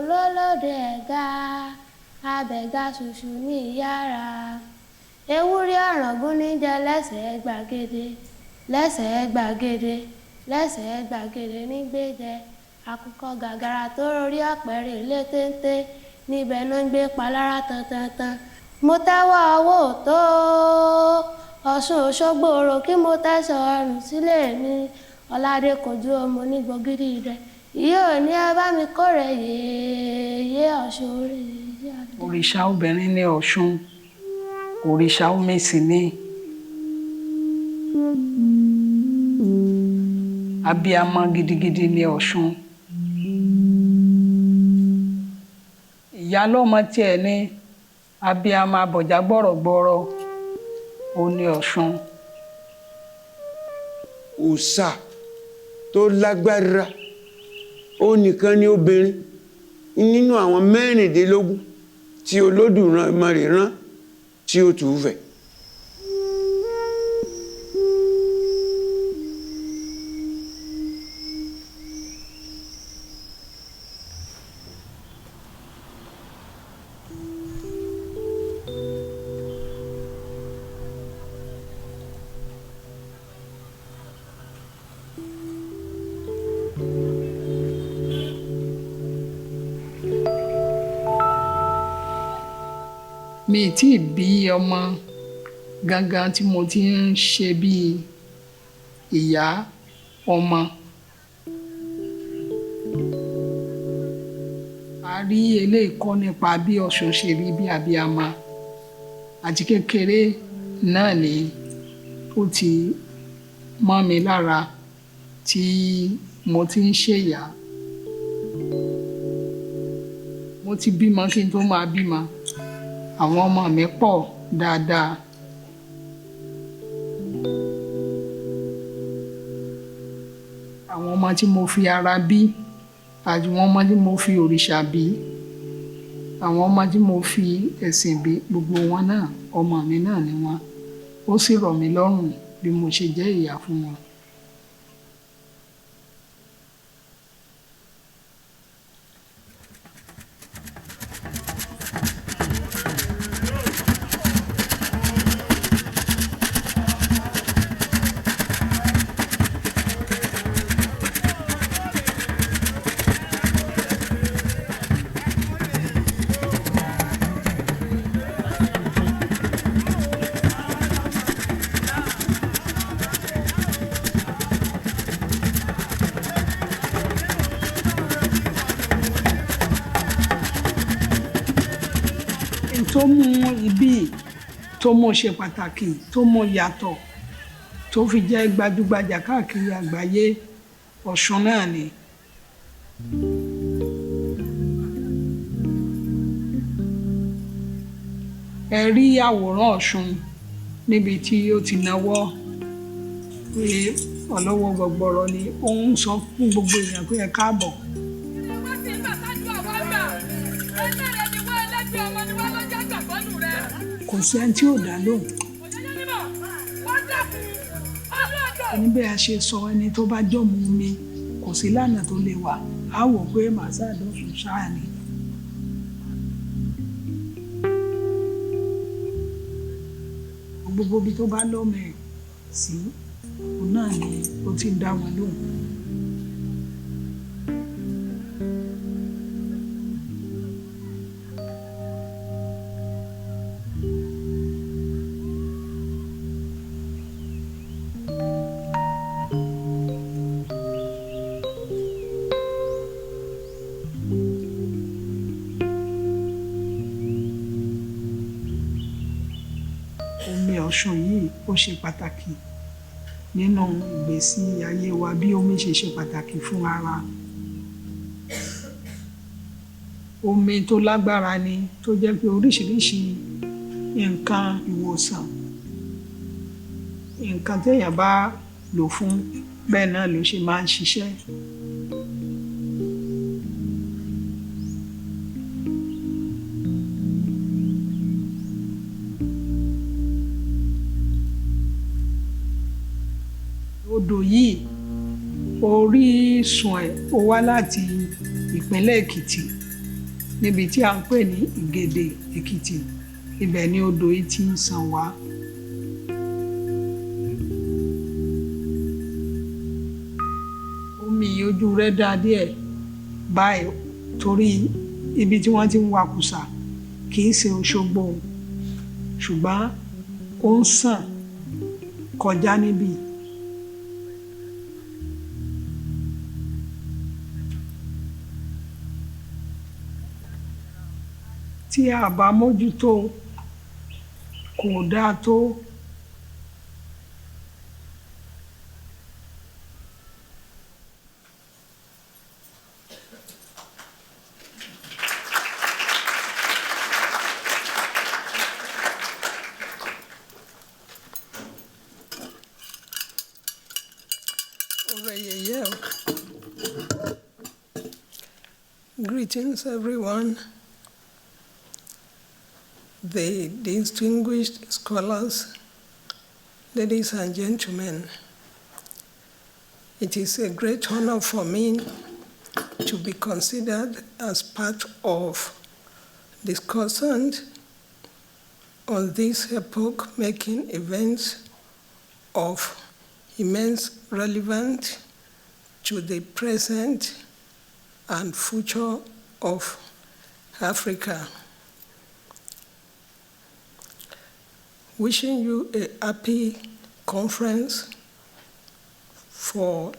lólóde ẹ̀gá abẹ̀gá ṣoṣo ní ìyára ewúrẹ́ ọ̀ràngún níjẹ lẹ́sẹ̀ gbàgede lẹ́sẹ̀ gbàgede nígbèjẹ àkùkọ gàgàrà tó rórí ọ̀pẹ̀rẹ̀ ilé téńté níbẹ̀ ló ń gbé palára tantantan mo tẹ́wọ́ owó tó Ọ̀ṣun Òṣogbo rò kí mo tẹ́sọ̀ ọrùn sílé mi ọládé kojú ọmọ onígbògiri rẹ̀ ìyá òní ẹ bá mi kórè yèyé Ọ̀ṣun orí. Òrìṣà obìnrin ní Ọ̀ṣun, òrìṣà omi sì ni. Abiyamọ gidigidi ní Ọ̀ṣun. Ìyálọ́mọ tiẹ̀ ní abiyamọ abọ̀já gbọ̀rọ̀gbọ̀rọ̀ ó ní Ọ̀ṣun. Òòṣà tó lágbára ó nìkan ni obìnrin nínú àwọn mẹ́rìndínlógún tí Olódùmarè rán tí ó tù ú fẹ̀. Mi tí bí ọmọ gangan tí mo ti ń ṣe bí ìyá ọmọ. A rí eléyìí kọ́ nípa bí Ọ̀ṣun ṣe rí bí abiyamọ àti kékeré náà ni ó ti mọ́ mi lára tí mo ti ń ṣèyá. Mo ti bímọ kí n tó máa bímọ. Àwọn ọmọ mi pọ̀ dáadáa. Àwọn ọmọ tí mo fi ara bí àti àwọn ọmọ tí mo fi òrìṣà bí, àwọn ọmọ tí mo fi ẹ̀sìn bí, gbogbo wọn náà ọmọ mi náà ni wọ́n. Ó sì rọ̀ mí lọ́rùn bí mo ṣe jẹ́ ìyá fún wọn. Tó mú ibi tó mú ṣe pàtàkì tó mú yàtọ̀ tó fi jẹ́ gbajúgbajà káàkiri àgbáyé Ọ̀ṣun náà ni. Ẹ rí àwòrán Ọ̀ṣun níbi tí ó ti náwó pé ọlọ́wọ́ gbọgbọrọ ni ó ń sọ fún gbogbo èèyàn pé ẹ káàbọ̀. Kò sí ẹni tí ò dá lóhùn. Ẹni bẹ́ẹ̀ a ṣe sọ ẹni tó bá jọ̀mú mi kò sí lánàá tó lè wà á wò pé màsá Ọ̀ṣun ṣáà ni. Gbogbo ibi tó bá lọ́mọ ẹ̀ sí òun náà ni ó ti ń dá wọn lóhùn. Ọ̀ṣun yìí ó ṣe pàtàkì nínú ìgbésí ayé wa bí omi ṣe ṣe pàtàkì fún ara. Omi tó lágbára ni tó jẹ́ pé oríṣiríṣi nǹkan ìwòsàn nǹkan téèyàn bá lò fún bẹ́ẹ̀ náà ló ṣe máa ń ṣiṣẹ́. Odò yìí orísun ẹ̀ ó wá láti ìpínlẹ̀ Èkìtì níbi tí a ń pè ní Ìgèdè Èkìtì, ibẹ̀ ni odò yìí ti ń ṣàn wá. Omi ojú rẹ̀ dá díẹ̀ báyìí torí ibi tí wọ́n ti ń wakùsà kì í ṣe Òṣogbo ṣùgbọ́n ó ń ṣàn kọjá níbí. tí a bá mójútó kò dáa tó. Greetings, everyone. The distinguished scholars, ladies and gentlemen, it is a great honor for me to be considered as part of discussant on these epoch-making events of immense relevance to the present and future of Africa. Wishing you a happy conference for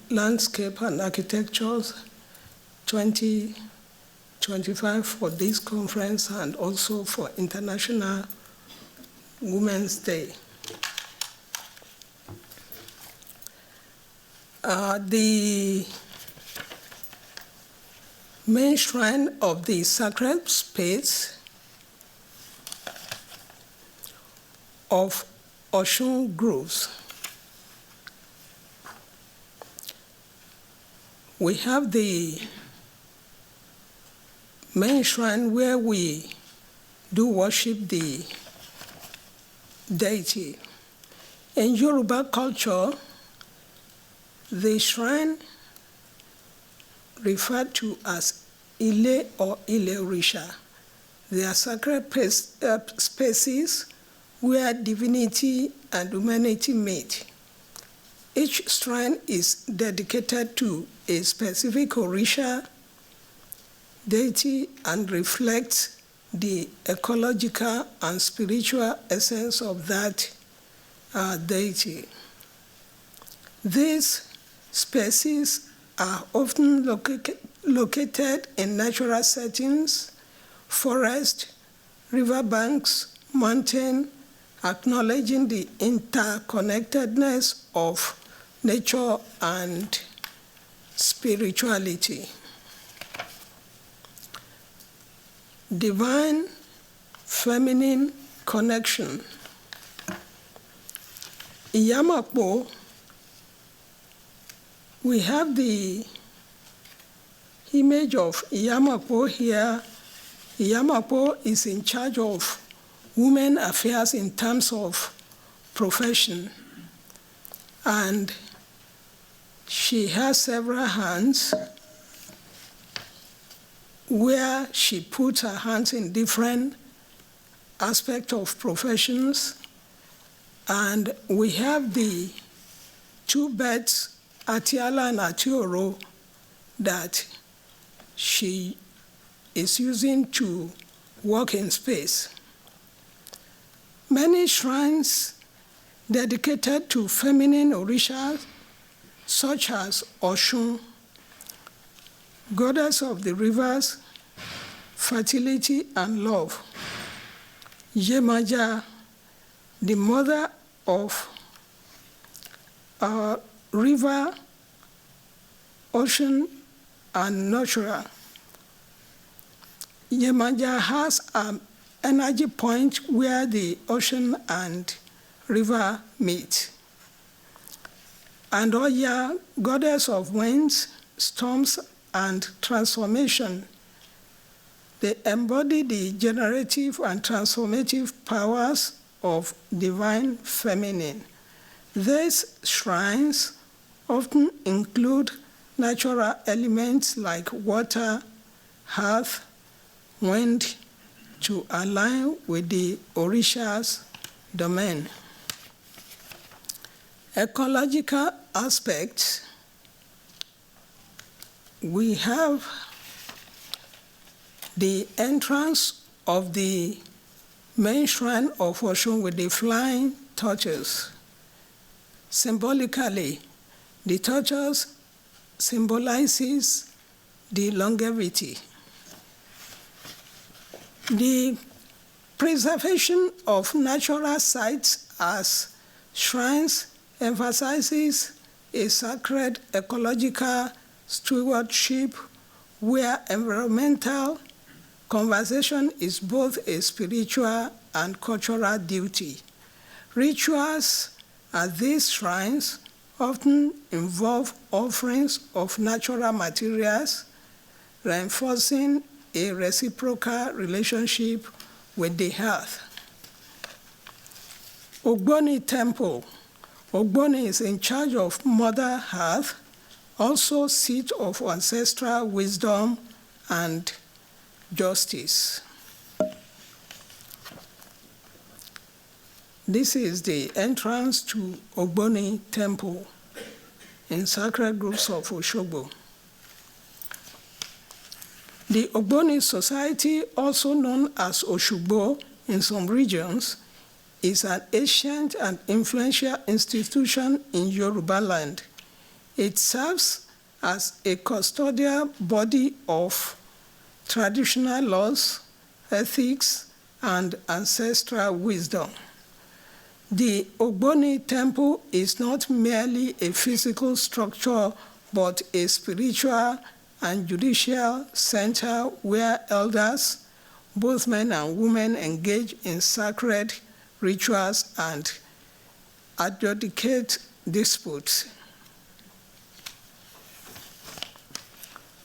Landscape and Architecture's 2025 for this conference and also for International Women's Day. The main shrine of the sacred space of Osun Groves. We have the main shrine where we do worship the deity. In Yoruba culture, the shrine referred to as Ile or Orisha. They are sacred spaces where divinity and humanity meet. Each shrine is dedicated to a specific Orisha deity and reflects the ecological and spiritual essence of that deity. These spaces are often located in natural settings, forest, riverbanks, mountain, acknowledging the interconnectedness of nature and spirituality. Divine feminine connection. Iyamapo, we have the image of Iyamapo here. Iyamapo is in charge of women affairs in terms of profession. And she has several hands where she puts her hands in different aspects of professions. And we have the two birds, Atiala and Atioro, that she is using to walk in space. Many shrines dedicated to feminine Orishas, such as Osun, goddess of the rivers, fertility and love. Yemaja, the mother of river, ocean, and nature. Yemaja has an energy point where the ocean and river meet. And Oya, goddess of winds, storms, and transformation. They embody the generative and transformative powers of divine feminine. These shrines often include natural elements like water, earth, wind, to align with the Orisha's domain. Ecological aspects. We have the entrance of the main shrine of Osun with the flying torches. Symbolically, the torches symbolizes the longevity. The preservation of natural sites as shrines emphasizes a sacred ecological stewardship where environmental conservation is both a spiritual and cultural duty. Rituals at these shrines often involve offerings of natural materials, reinforcing a reciprocal relationship with the earth. Ogboni Temple. Ogboni is in charge of Mother Earth, also seat of ancestral wisdom and justice. This is the entrance to Ogboni Temple in Sacred Groves of Osogbo. The Ogboni Society, also known as Osogbo in some regions, is an ancient and influential institution in Yoruba land. It serves as a custodial body of traditional laws, ethics, and ancestral wisdom. The Ogboni Temple is not merely a physical structure, but a spiritual and judicial center where elders, both men and women, engage in sacred rituals and adjudicate disputes.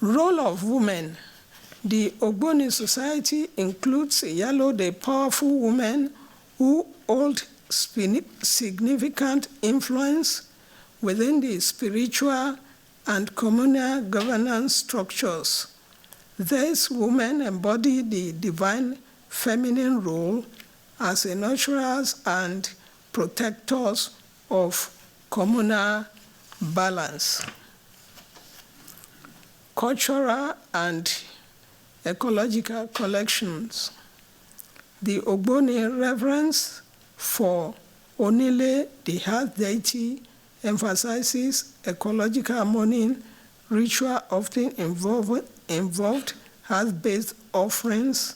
Role of women. The Ogboni Society includes Yalo, the powerful women who hold significant influence within the spiritual and communal governance structures. These women embody the divine feminine role as a nurturers and protectors of communal balance. Cultural and ecological collections. The Ogboni reverence for Onile, the earth deity, emphasizes ecological mourning. Ritual often involved earth-based offerings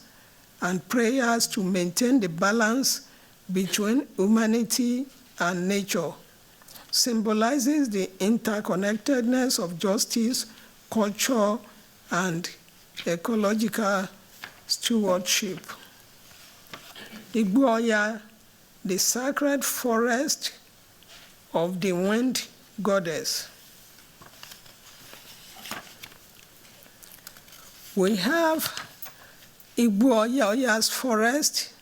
and prayers to maintain the balance between humanity and nature. Symbolizes the interconnectedness of justice, culture, and ecological stewardship. Igboya, the sacred forest of the wind goddess. We have Igboya's forest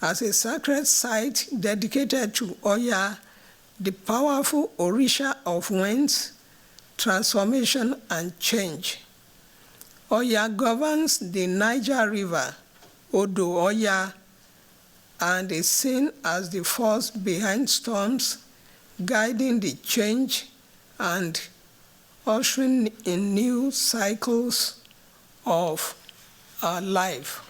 as a sacred site dedicated to Oya, the powerful Orisha of winds, transformation, and change. Oya governs the Niger River, Odo Oya, and is seen as the force behind storms, guiding the change and ushering in new cycles of our life.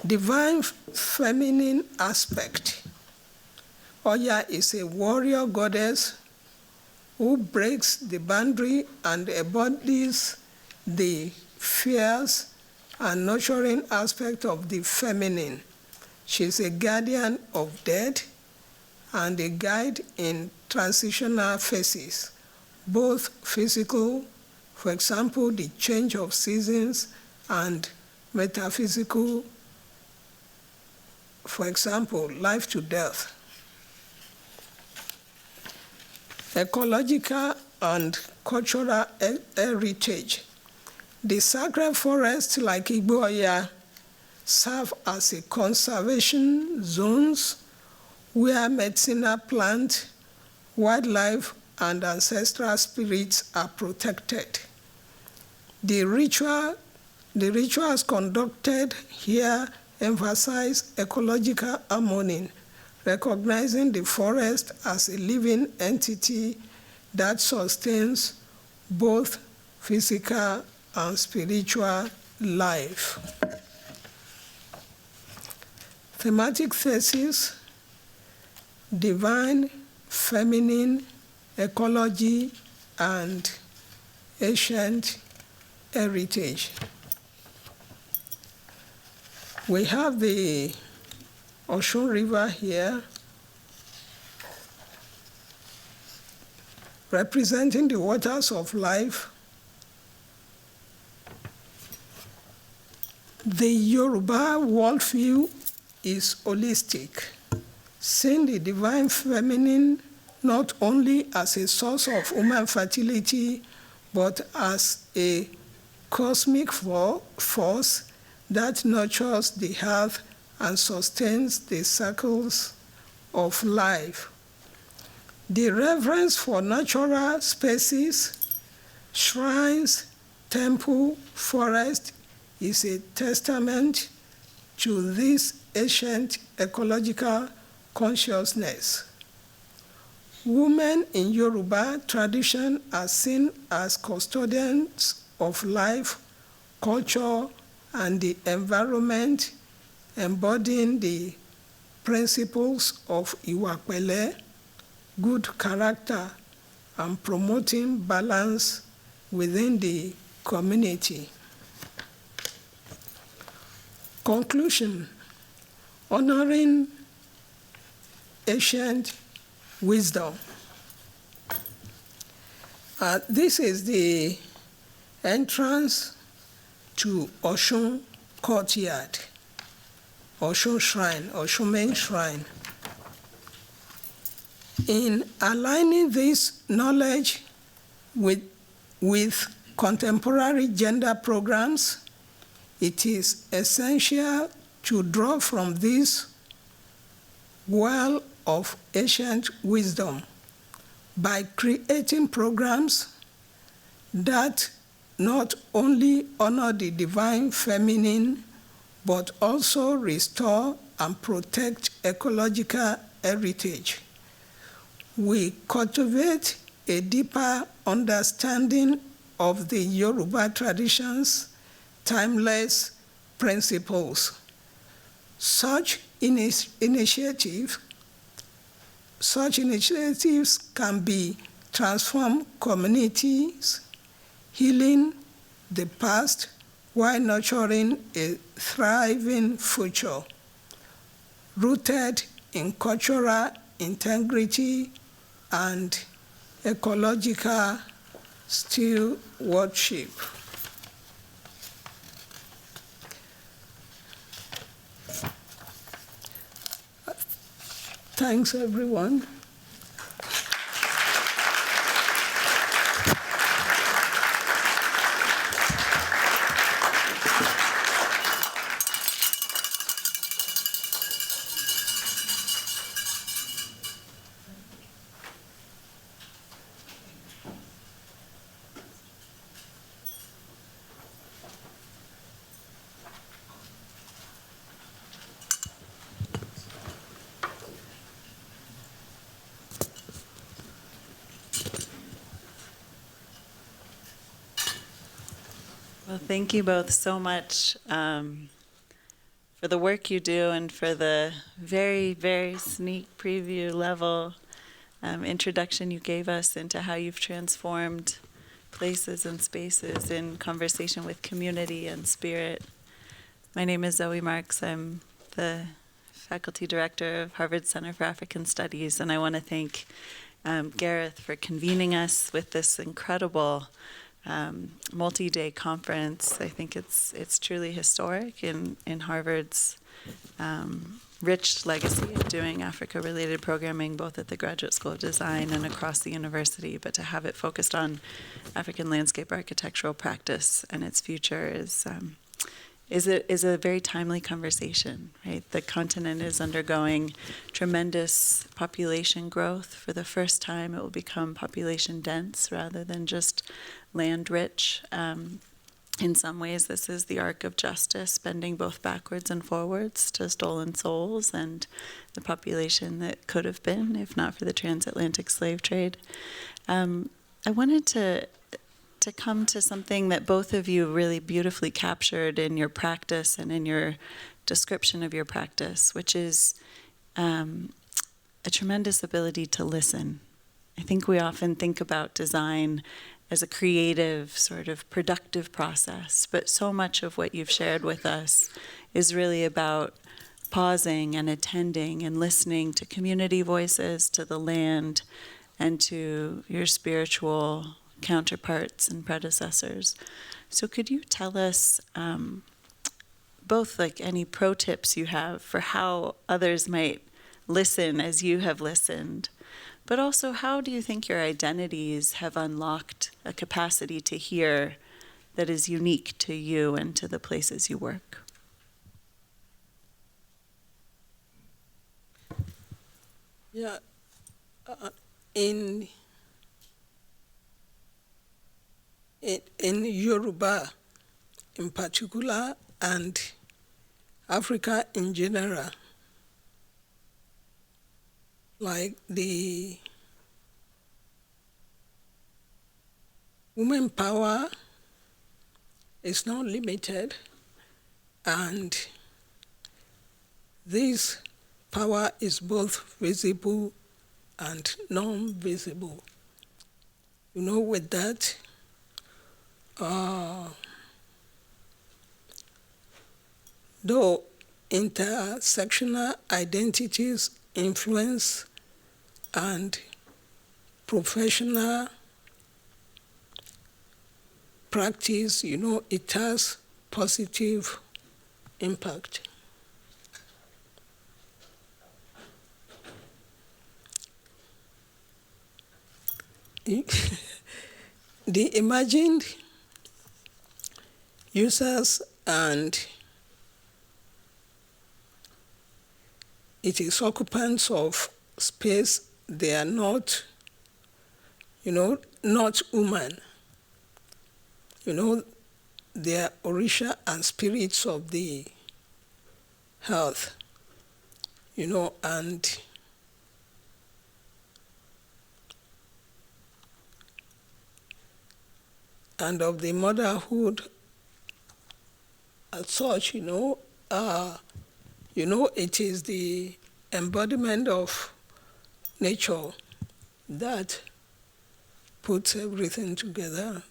Divine feminine aspect. Oya is a warrior goddess who breaks the boundary and embodies the fierce and nurturing aspect of the feminine. She is a guardian of death and a guide in transitional phases, both physical, for example, the change of seasons, and metaphysical, for example, life to death. Ecological and cultural heritage. The sacred forests like Igboya serve as a conservation zones where medicinal plant, wildlife, and ancestral spirits are protected. The rituals conducted here emphasize ecological harmony, recognizing the forest as a living entity that sustains both physical and spiritual life. Thematic thesis: divine, feminine, ecology, and ancient heritage. We have the Osun River here, representing the waters of life. The Yoruba worldview is holistic, seeing the divine feminine not only as a source of human fertility, but as a cosmic force that nurtures the earth and sustains the cycles of life. The reverence for natural spaces, shrines, temple, forest is a testament to this ancient ecological consciousness. Women in Yoruba tradition are seen as custodians of life, culture, and the environment, embodying the principles of Iwa Pele, good character, and promoting balance within the community. Conclusion: honoring ancient wisdom. This is the entrance to Osun Courtyard, Osun Shrine, Osun Main Shrine. In aligning this knowledge with contemporary gender programs, it is essential to draw from this well of ancient wisdom by creating programs that not only honor the divine feminine, but also restore and protect ecological heritage. We cultivate a deeper understanding of the Yoruba traditions' timeless principles. Such initiatives can be transform communities, healing the past while nurturing a thriving future, rooted in cultural integrity and ecological stewardship. Thanks, everyone. Well, thank you both so much for the work you do and for the very, very sneak preview level introduction you gave us into how you've transformed places and spaces in conversation with community and spirit. My name is Zoe Marks. I'm the faculty director of Harvard Center for African Studies, and I want to thank Gareth for convening us with this incredible multi-day conference. I think it's truly historic in Harvard's rich legacy of doing Africa-related programming, both at the Graduate School of Design and across the university. But to have it focused on African landscape architectural practice and its future is a very timely conversation, right? The continent is undergoing tremendous population growth. For the first time, it will become population dense rather than just land rich. In some ways, this is the arc of justice, bending both backwards and forwards to stolen souls and the population that could have been, if not for the transatlantic slave trade. I wanted to come to something that both of you really beautifully captured in your practice and in your description of your practice, which is a tremendous ability to listen. I think we often think about design as a creative, sort of productive process, but so much of what you've shared with us is really about pausing and attending and listening to community voices, to the land, and to your spiritual counterparts and predecessors. So could you tell us both like any pro tips you have for how others might listen as you have listened, but also how do you think your identities have unlocked a capacity to hear that is unique to you and to the places you work? Yeah, in Yoruba in particular and Africa in general, like the women power is not limited, and this power is both visible and non-visible. You know, with that, though intersectional identities influence and professional practice, you know, it has positive impact. The imagined users and it is occupants of space, they are not, you know, not human. You know, they are Orisha and spirits of the earth, you know, and of the motherhood as such, you know, it is the embodiment of nature that puts everything together.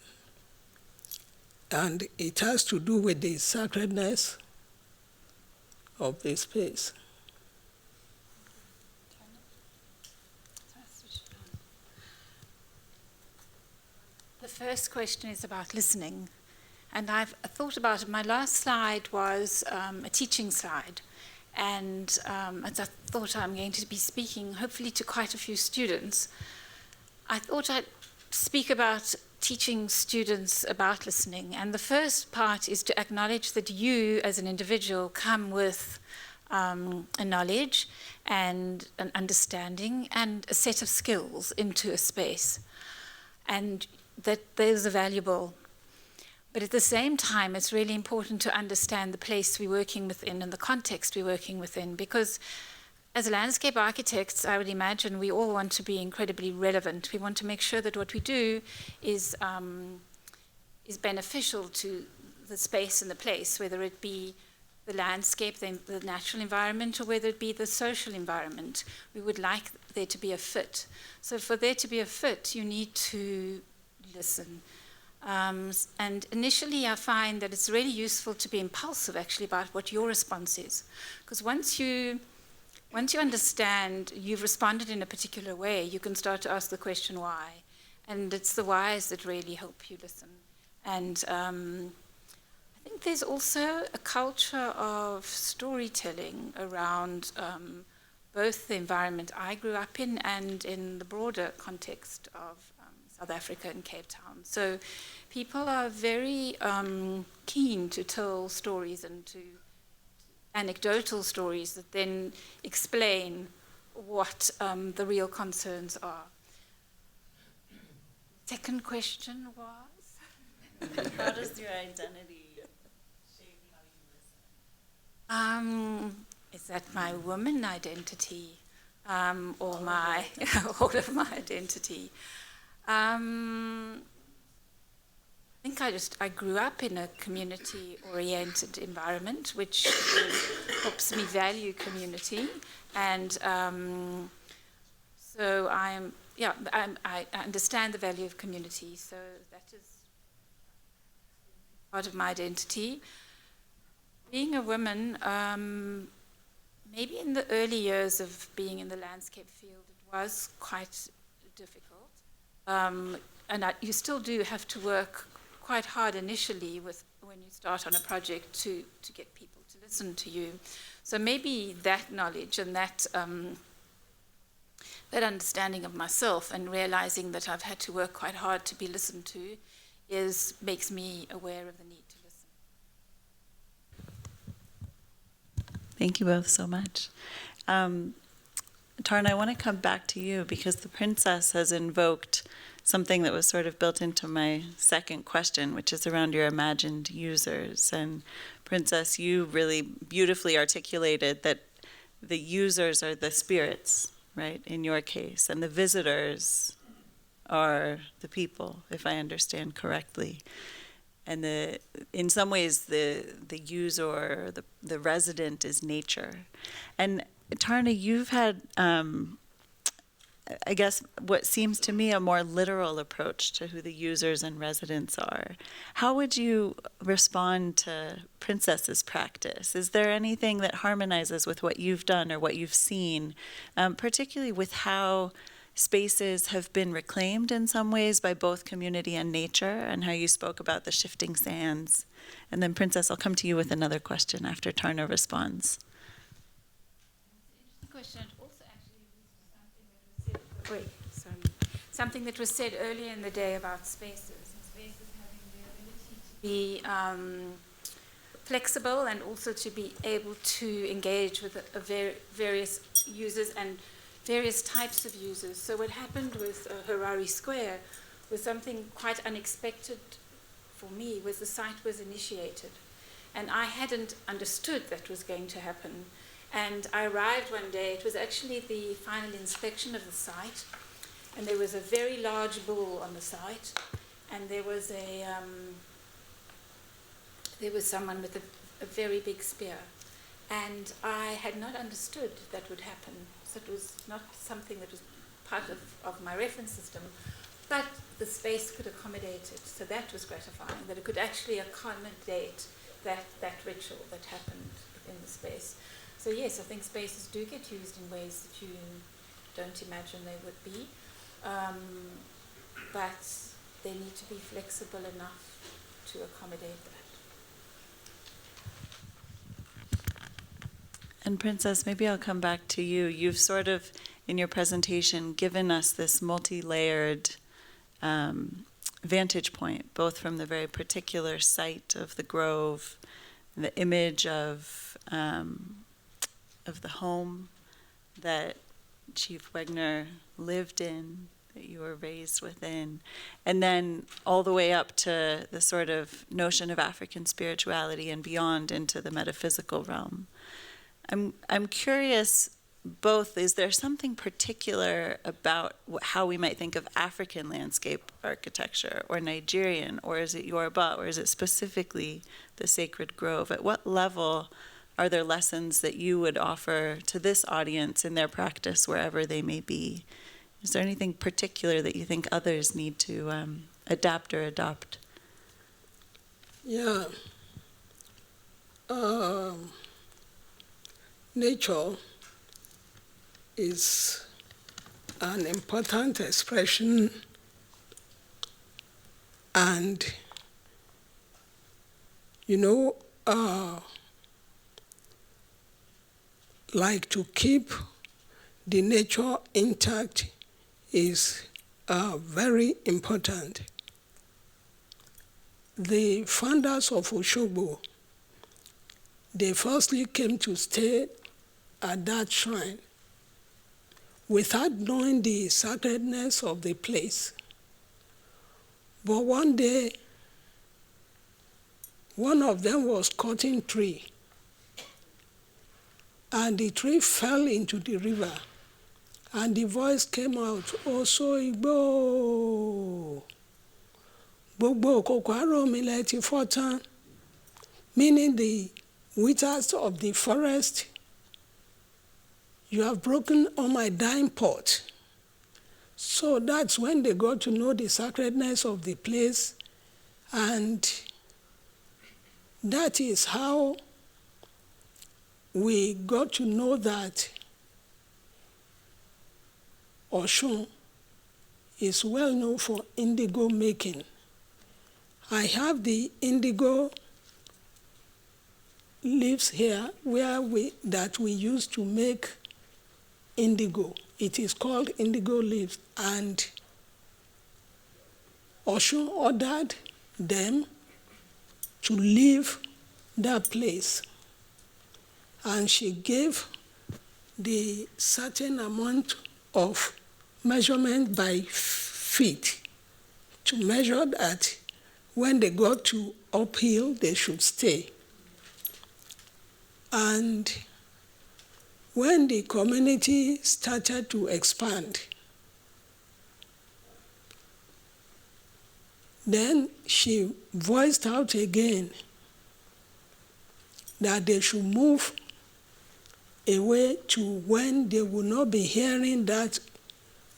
And it has to do with the sacredness of the space. The first question is about listening. And I've thought about it. My last slide was a teaching slide. And as I thought I'm going to be speaking, hopefully, to quite a few students, I thought I'd speak about teaching students about listening. And the first part is to acknowledge that you, as an individual, come with a knowledge and an understanding and a set of skills into a space. And that those are valuable. But at the same time, it's really important to understand the place we're working within and the context we're working within, because as landscape architects, I would imagine we all want to be incredibly relevant. We want to make sure that what we do is beneficial to the space and the place, whether it be the landscape, the natural environment, or whether it be the social environment. We would like there to be a fit. So for there to be a fit, you need to listen. And initially, I find that it's really useful to be impulsive, actually, about what your response is. Because once you understand you've responded in a particular way, you can start to ask the question why. And it's the whys that really help you listen. And I think there's also a culture of storytelling around both the environment I grew up in and in the broader context of South Africa and Cape Town. So people are very keen to tell stories and to anecdotal stories that then explain what the real concerns are. Second question was? How does your identity shape how you listen? Is that my woman identity or my all of my identity? I think I grew up in a community-oriented environment, which helps me value community, and so I understand the value of community. So that is part of my identity. Being a woman, maybe in the early years of being in the landscape field, it was quite difficult. You still do have to work quite hard initially when you start on a project to get people to listen to you. So maybe that knowledge and that understanding of myself and realizing that I've had to work quite hard to be listened to makes me aware of the need to listen. Thank you both so much. Tarna, I want to come back to you because the princess has invoked something that was sort of built into my second question, which is around your imagined users. And Princess, you really beautifully articulated that the users are the spirits, right, in your case, and the visitors are the people, if I understand correctly. And in some ways, the user, the resident is nature. And Tarna, you've had, I guess, what seems to me a more literal approach to who the users and residents are. How would you respond to Princess's practice? Is there anything that harmonizes with what you've done or what you've seen, particularly with how spaces have been reclaimed in some ways by both community and nature, and how you spoke about the shifting sands? And then Princess, I'll come to you with another question after Tarna responds. Question. It also actually something that was said earlier in the day about spaces, and spaces having the ability to be flexible and also to be able to engage with various users and various types of users. So what happened with Harare Square was something quite unexpected for me. Was the site was initiated, and I hadn't understood that was going to happen. And I arrived one day, it was actually the final inspection of the site, and there was a very large bull on the site, and there was someone with a very big spear. And I had not understood that would happen, so it was not something that was part of my reference system, but the space could accommodate it, so that was gratifying, that it could actually accommodate that ritual that happened in the space. So yes, I think spaces do get used in ways that you don't imagine they would be, but they need to be flexible enough to accommodate that. And Princess, maybe I'll come back to you. You've sort of, in your presentation, given us this multi-layered vantage point, both from the very particular site of the grove, the image of the home that Chief Wenger lived in, that you were raised within, and then all the way up to the sort of notion of African spirituality and beyond into the metaphysical realm. I'm curious, both, is there something particular about how we might think of African landscape architecture or Nigerian, or is it Yoruba, or is it specifically the Sacred Grove? At what level are there lessons that you would offer to this audience in their practice, wherever they may be? Is there anything particular that you think others need to adapt or adopt? Yeah. Nature is an important expression, and like to keep the nature intact is very important. The founders of Osogbo, they firstly came to stay at that shrine without knowing the sacredness of the place. But one day, one of them was cutting tree, and the tree fell into the river, and the voice came out, Osogbo, gbogbo òkòkò àrò mi lẹ ti fọ́ tán, meaning the withers of the forest, you have broken all my dying pot. So that's when they got to know the sacredness of the place, and that is how we got to know that Osun is well known for indigo making. I have the indigo leaves here that we use to make indigo. It is called indigo leaves, and Osun ordered them to leave that place, and she gave the certain amount of measurement by feet to measure that when they got to uphill, they should stay. And when the community started to expand, then she voiced out again that they should move away to when they will not be hearing that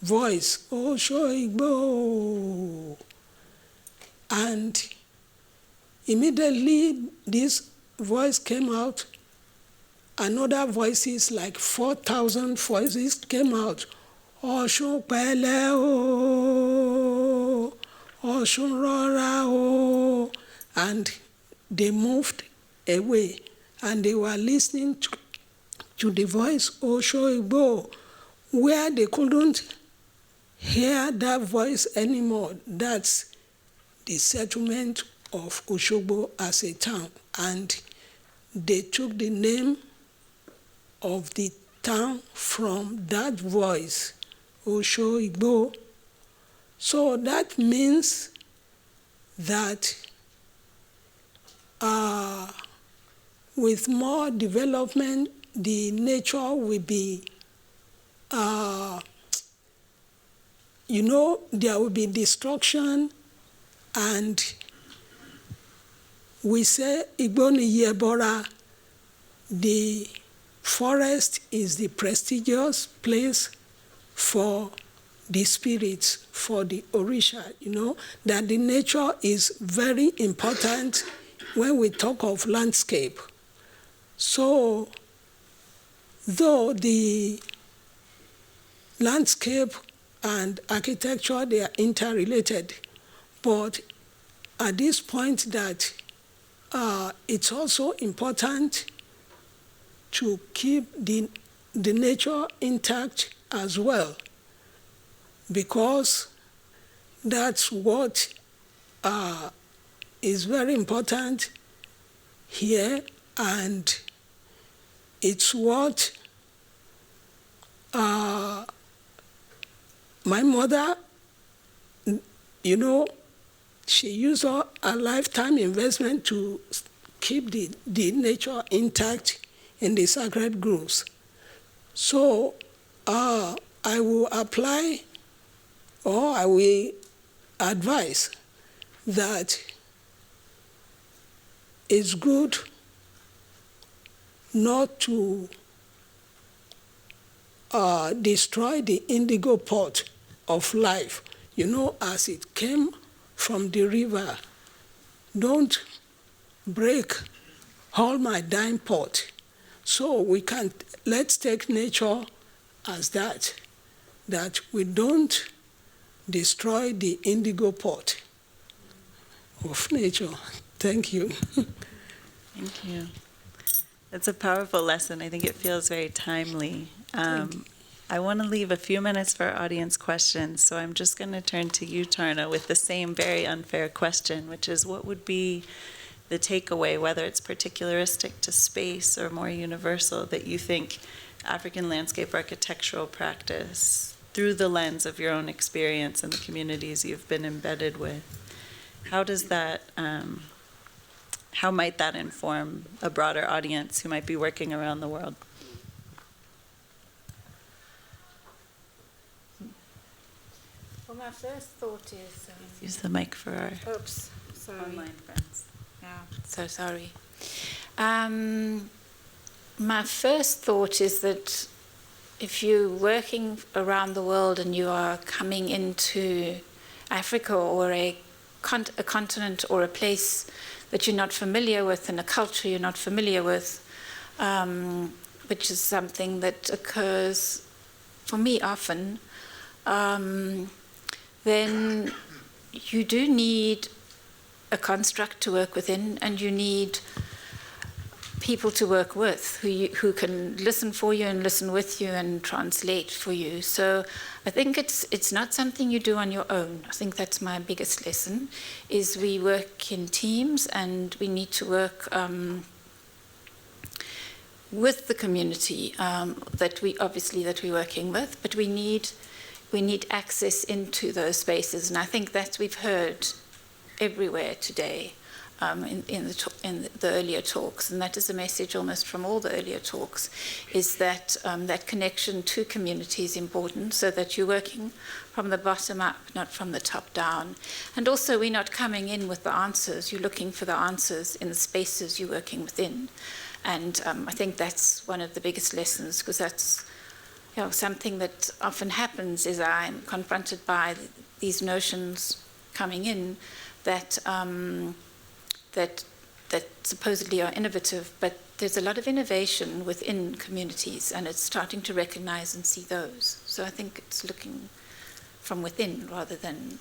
voice, Osogbo. And immediately this voice came out, another voices, like 4,000 voices came out. Osun pẹ̀lẹ́ o, Osun rọra o. And they moved away, and they were listening to the voice Osogbo, where they couldn't hear that voice anymore. That's the settlement of Osogbo as a town, and they took the name of the town from that voice, Osogbo. So that means that with more development, the nature will be, there will be destruction, and we say, Igboni Yebora, the forest is the prestigious place for the spirits, for the Orisha, that the nature is very important when we talk of landscape. So, though the landscape and architecture, they are interrelated, but at this point that it's also important to keep the nature intact as well, because that's what is very important here, and it's what my mother, she used her lifetime investment to keep the nature intact in the Sacred Groves. So I will apply, or I will advise that it's good not to destroy the indigo pot of life, as it came from the river. Don't break all my dying pot. So let's take nature as that we don't destroy the indigo pot of nature. Thank you. Thank you. It's a powerful lesson. I think it feels very timely. I want to leave a few minutes for our audience questions, so I'm just going to turn to you, Tarna, with the same very unfair question, which is, what would be the takeaway, whether it's particularistic to space or more universal, that you think African landscape architectural practice, through the lens of your own experience and the communities you've been embedded with, how does that, how might that inform a broader audience who might be working around the world? Well, my first thought is... Use the mic for our online friends. Yeah, so sorry. My first thought is that if you're working around the world and you are coming into Africa or a continent or a place that you're not familiar with and a culture you're not familiar with, which is something that occurs for me often, then you do need a construct to work within, and you need people to work with who can listen for you and listen with you and translate for you. So I think it's not something you do on your own. I think that's my biggest lesson, is we work in teams, and we need to work with the community that we're working with, but we need access into those spaces, and I think that we've heard everywhere today in the earlier talks, and that is a message almost from all the earlier talks, is that that connection to community is important, so that you're working from the bottom up, not from the top down. And also, we're not coming in with the answers, you're looking for the answers in the spaces you're working within. And I think that's one of the biggest lessons, because that's something that often happens, is I'm confronted by these notions coming in that that supposedly are innovative, but there's a lot of innovation within communities, and it's starting to recognize and see those. So I think it's looking from within rather than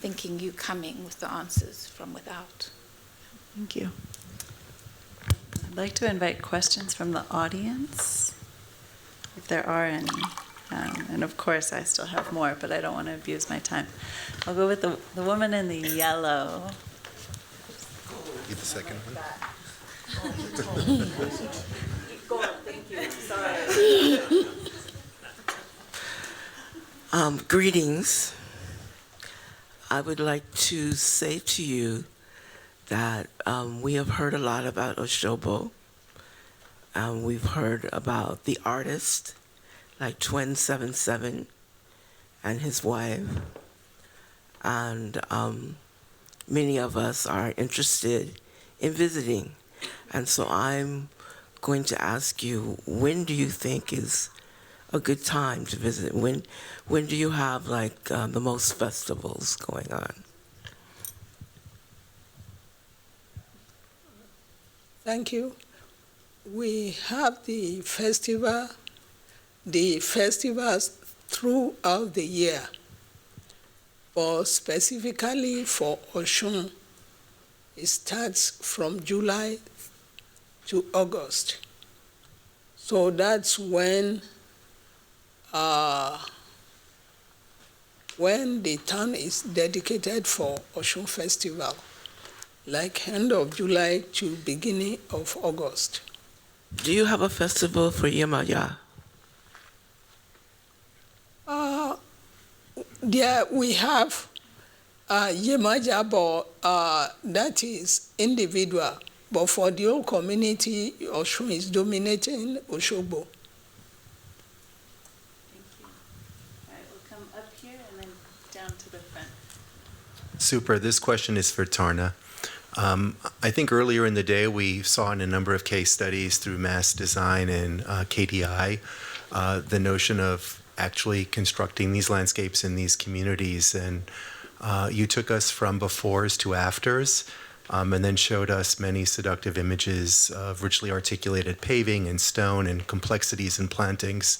thinking you coming with the answers from without. Thank you. I'd like to invite questions from the audience, if there are any. And of course, I still have more, but I don't want to abuse my time. I'll go with the woman in the yellow. Be the second one. Thank you. Sorry. Greetings. I would like to say to you that we have heard a lot about Osogbo. We've heard about the artist, like Twin 77 and his wife. And many of us are interested in visiting. And so I'm going to ask you, when do you think is a good time to visit? When do you have like the most festivals going on? Thank you. We have the festivals throughout the year, but specifically for Osun, it starts from July to August. So that's when the town is dedicated for Osun Festival, like end of July to beginning of August. Do you have a festival for Yemaya? There we have Yemaya, but that is individual. But for the whole community, Osun is dominating Osogbo. Thank you. All right, we'll come up here and then down to the front. Super. This question is for Tarna. I think earlier in the day we saw in a number of case studies through mass design and KDI the notion of actually constructing these landscapes in these communities. And you took us from befores to afters, and then showed us many seductive images of richly articulated paving and stone and complexities in plantings.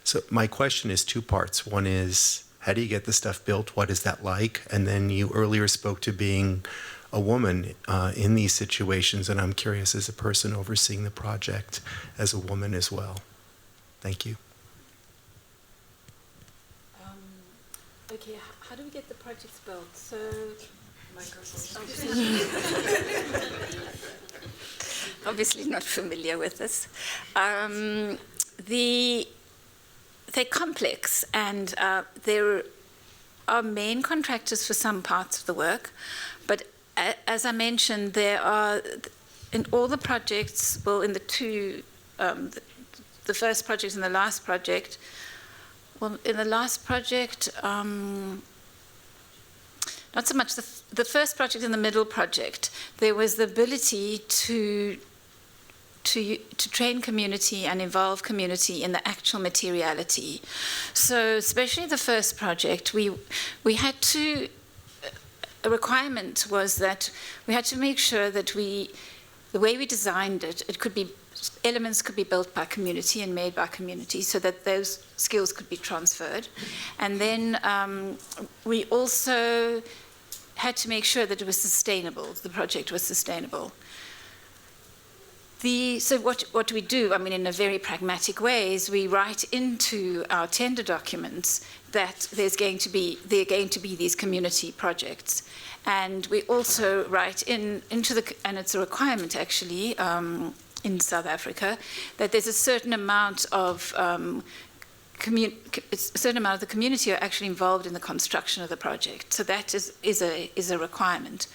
So my question is two parts. One is, how do you get the stuff built? What is that like? And then you earlier spoke to being a woman in these situations, and I'm curious, as a person overseeing the project, as a woman as well. Thank you. Okay, how do we get the projects built? So, microphone. Obviously not familiar with this. They're complex, and there are main contractors for some parts of the work, but as I mentioned, there are, in all the projects, well, in the two, the first project and the last project, well, in the last project, not so much the first project and the middle project, there was the ability to train community and involve community in the actual materiality. So especially the first project, we had to, a requirement was that we had to make sure that the way we designed it, it could be elements could be built by community and made by community so that those skills could be transferred. And then we also had to make sure that it was sustainable, the project was sustainable. So what we do, I mean, in a very pragmatic way, is we write into our tender documents that there are going to be these community projects. And we also write into and it's a requirement actually, in South Africa, that there's a certain amount of the community are actually involved in the construction of the project. So that is a requirement.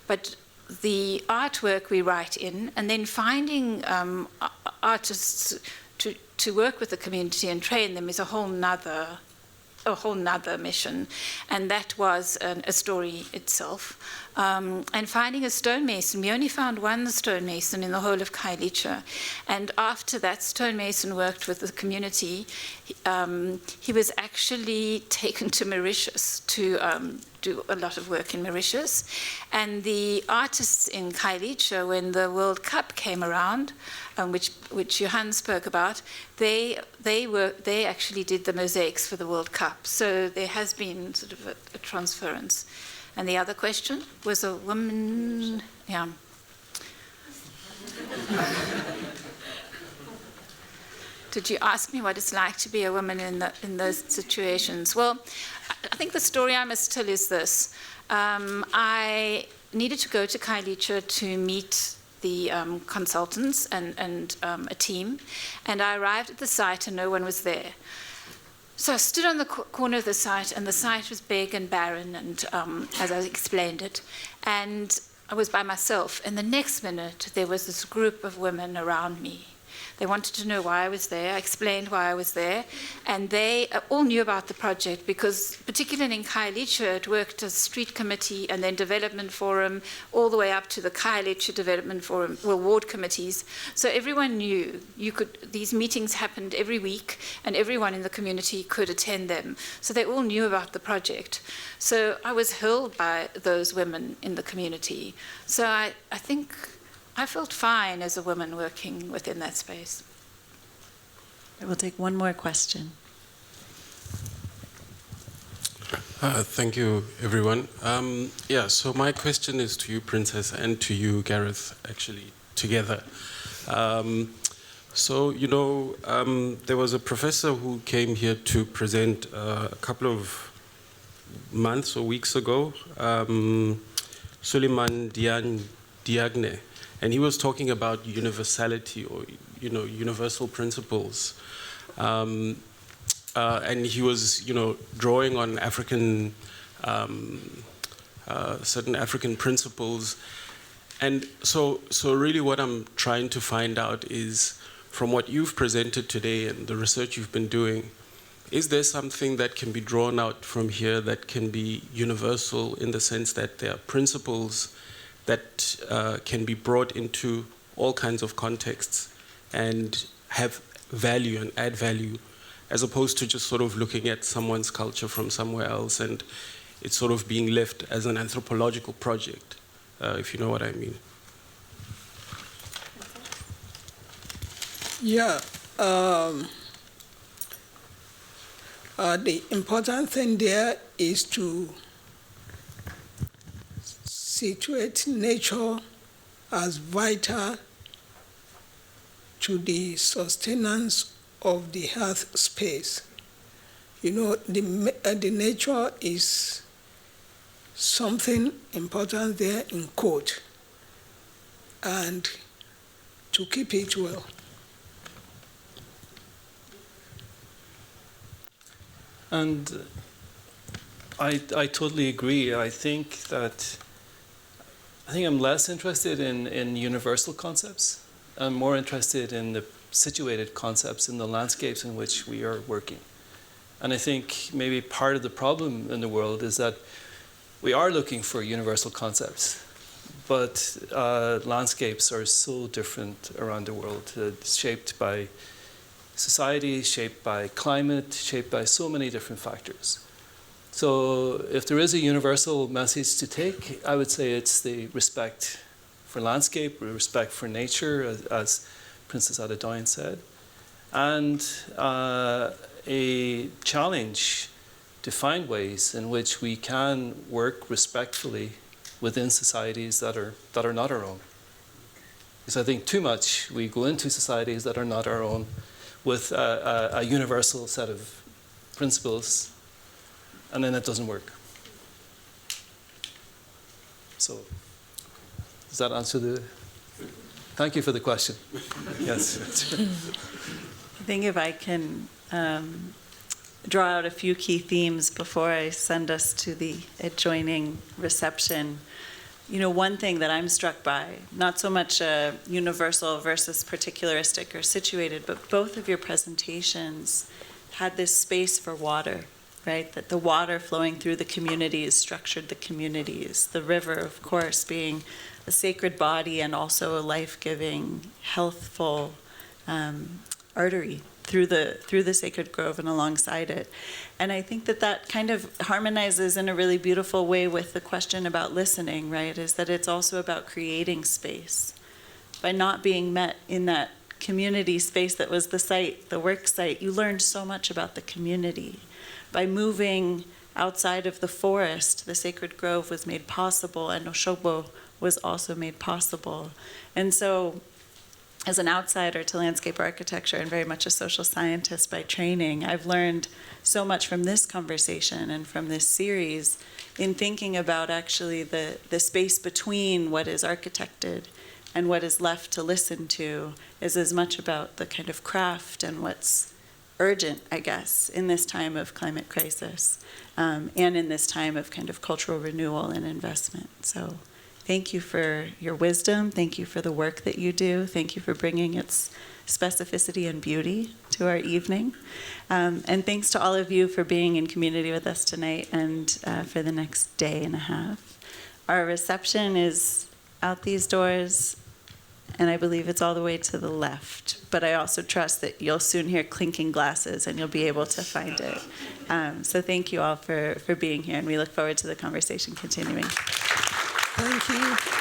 But the artwork we write in, and then finding artists to work with the community and train them is a whole nother mission, and that was a story itself. And finding a stonemason, we only found one stonemason in the whole of Khayelitsha, and after that stonemason worked with the community, he was actually taken to Mauritius to do a lot of work in Mauritius. And the artists in Khayelitsha, when the World Cup came around, which Johan spoke about, they actually did the mosaics for the World Cup. So there has been sort of a transference. And the other question was a woman, yeah. Did you ask me what it's like to be a woman in those situations? Well, I think the story I must tell is this. I needed to go to Khayelitsha to meet the consultants and a team, and I arrived at the site and no one was there. So I stood on the corner of the site, and the site was big and barren, and as I explained it, and I was by myself. And the next minute, there was this group of women around me. They wanted to know why I was there. I explained why I was there. And they all knew about the project because, particularly in Khayelitsha, it worked as street committee and then development forum, all the way up to the Khayelitsha development forum, well, ward committees. So everyone knew these meetings happened every week and everyone in the community could attend them. So they all knew about the project. So I was held by those women in the community. So I think I felt fine as a woman working within that space. We'll take one more question. Thank you, everyone. So my question is to you, Princess, and to you, Gareth, actually, together. There was a professor who came here to present a couple of months or weeks ago, Suleiman Diagne. And he was talking about universality or, universal principles. And he was, drawing on African, certain African principles. And so really what I'm trying to find out is, from what you've presented today and the research you've been doing, is there something that can be drawn out from here that can be universal in the sense that there are principles that can be brought into all kinds of contexts and have value and add value, as opposed to just sort of looking at someone's culture from somewhere else and it's sort of being left as an anthropological project, if you know what I mean. Yeah. The important thing there is to situate nature as vital to the sustenance of the earth space. The nature is something important there in quote, and to keep it well. And I totally agree. I think I'm less interested in universal concepts. I'm more interested in the situated concepts in the landscapes in which we are working. And I think maybe part of the problem in the world is that we are looking for universal concepts, but landscapes are so different around the world, shaped by society, shaped by climate, shaped by so many different factors. So if there is a universal message to take, I would say it's the respect for landscape, respect for nature as Princess Adedoyin said, and a challenge to find ways in which we can work respectfully within societies that are not our own. Because I think too much we go into societies that are not our own with a universal set of principles, and then it doesn't work. So, does that answer the... Thank you for the question. Yes. I think if I can draw out a few key themes before I send us to the adjoining reception. You know, one thing that I'm struck by, not so much universal versus particularistic or situated, but both of your presentations had this space for water, right? That the water flowing through the communities structured the communities. The river, of course, being a sacred body and also a life-giving, healthful artery through the sacred grove and alongside it. And I think that that kind of harmonizes in a really beautiful way with the question about listening, right? Is that it's also about creating space. By not being met in that community space that was the site, the work site, you learned so much about the community. By moving outside of the forest, the sacred grove was made possible, and Osogbo was also made possible. And so, as an outsider to landscape architecture and very much a social scientist by training, I've learned so much from this conversation and from this series in thinking about actually the space between what is architected and what is left to listen to is as much about the kind of craft and what's urgent, I guess, in this time of climate crisis and in this time of kind of cultural renewal and investment. So thank you for your wisdom. Thank you for the work that you do. Thank you for bringing its specificity and beauty to our evening. And thanks to all of you for being in community with us tonight and for the next day and a half. Our reception is out these doors, and I believe it's all the way to the left. But I also trust that you'll soon hear clinking glasses and you'll be able to find it. So thank you all for being here, and we look forward to the conversation continuing. Thank you.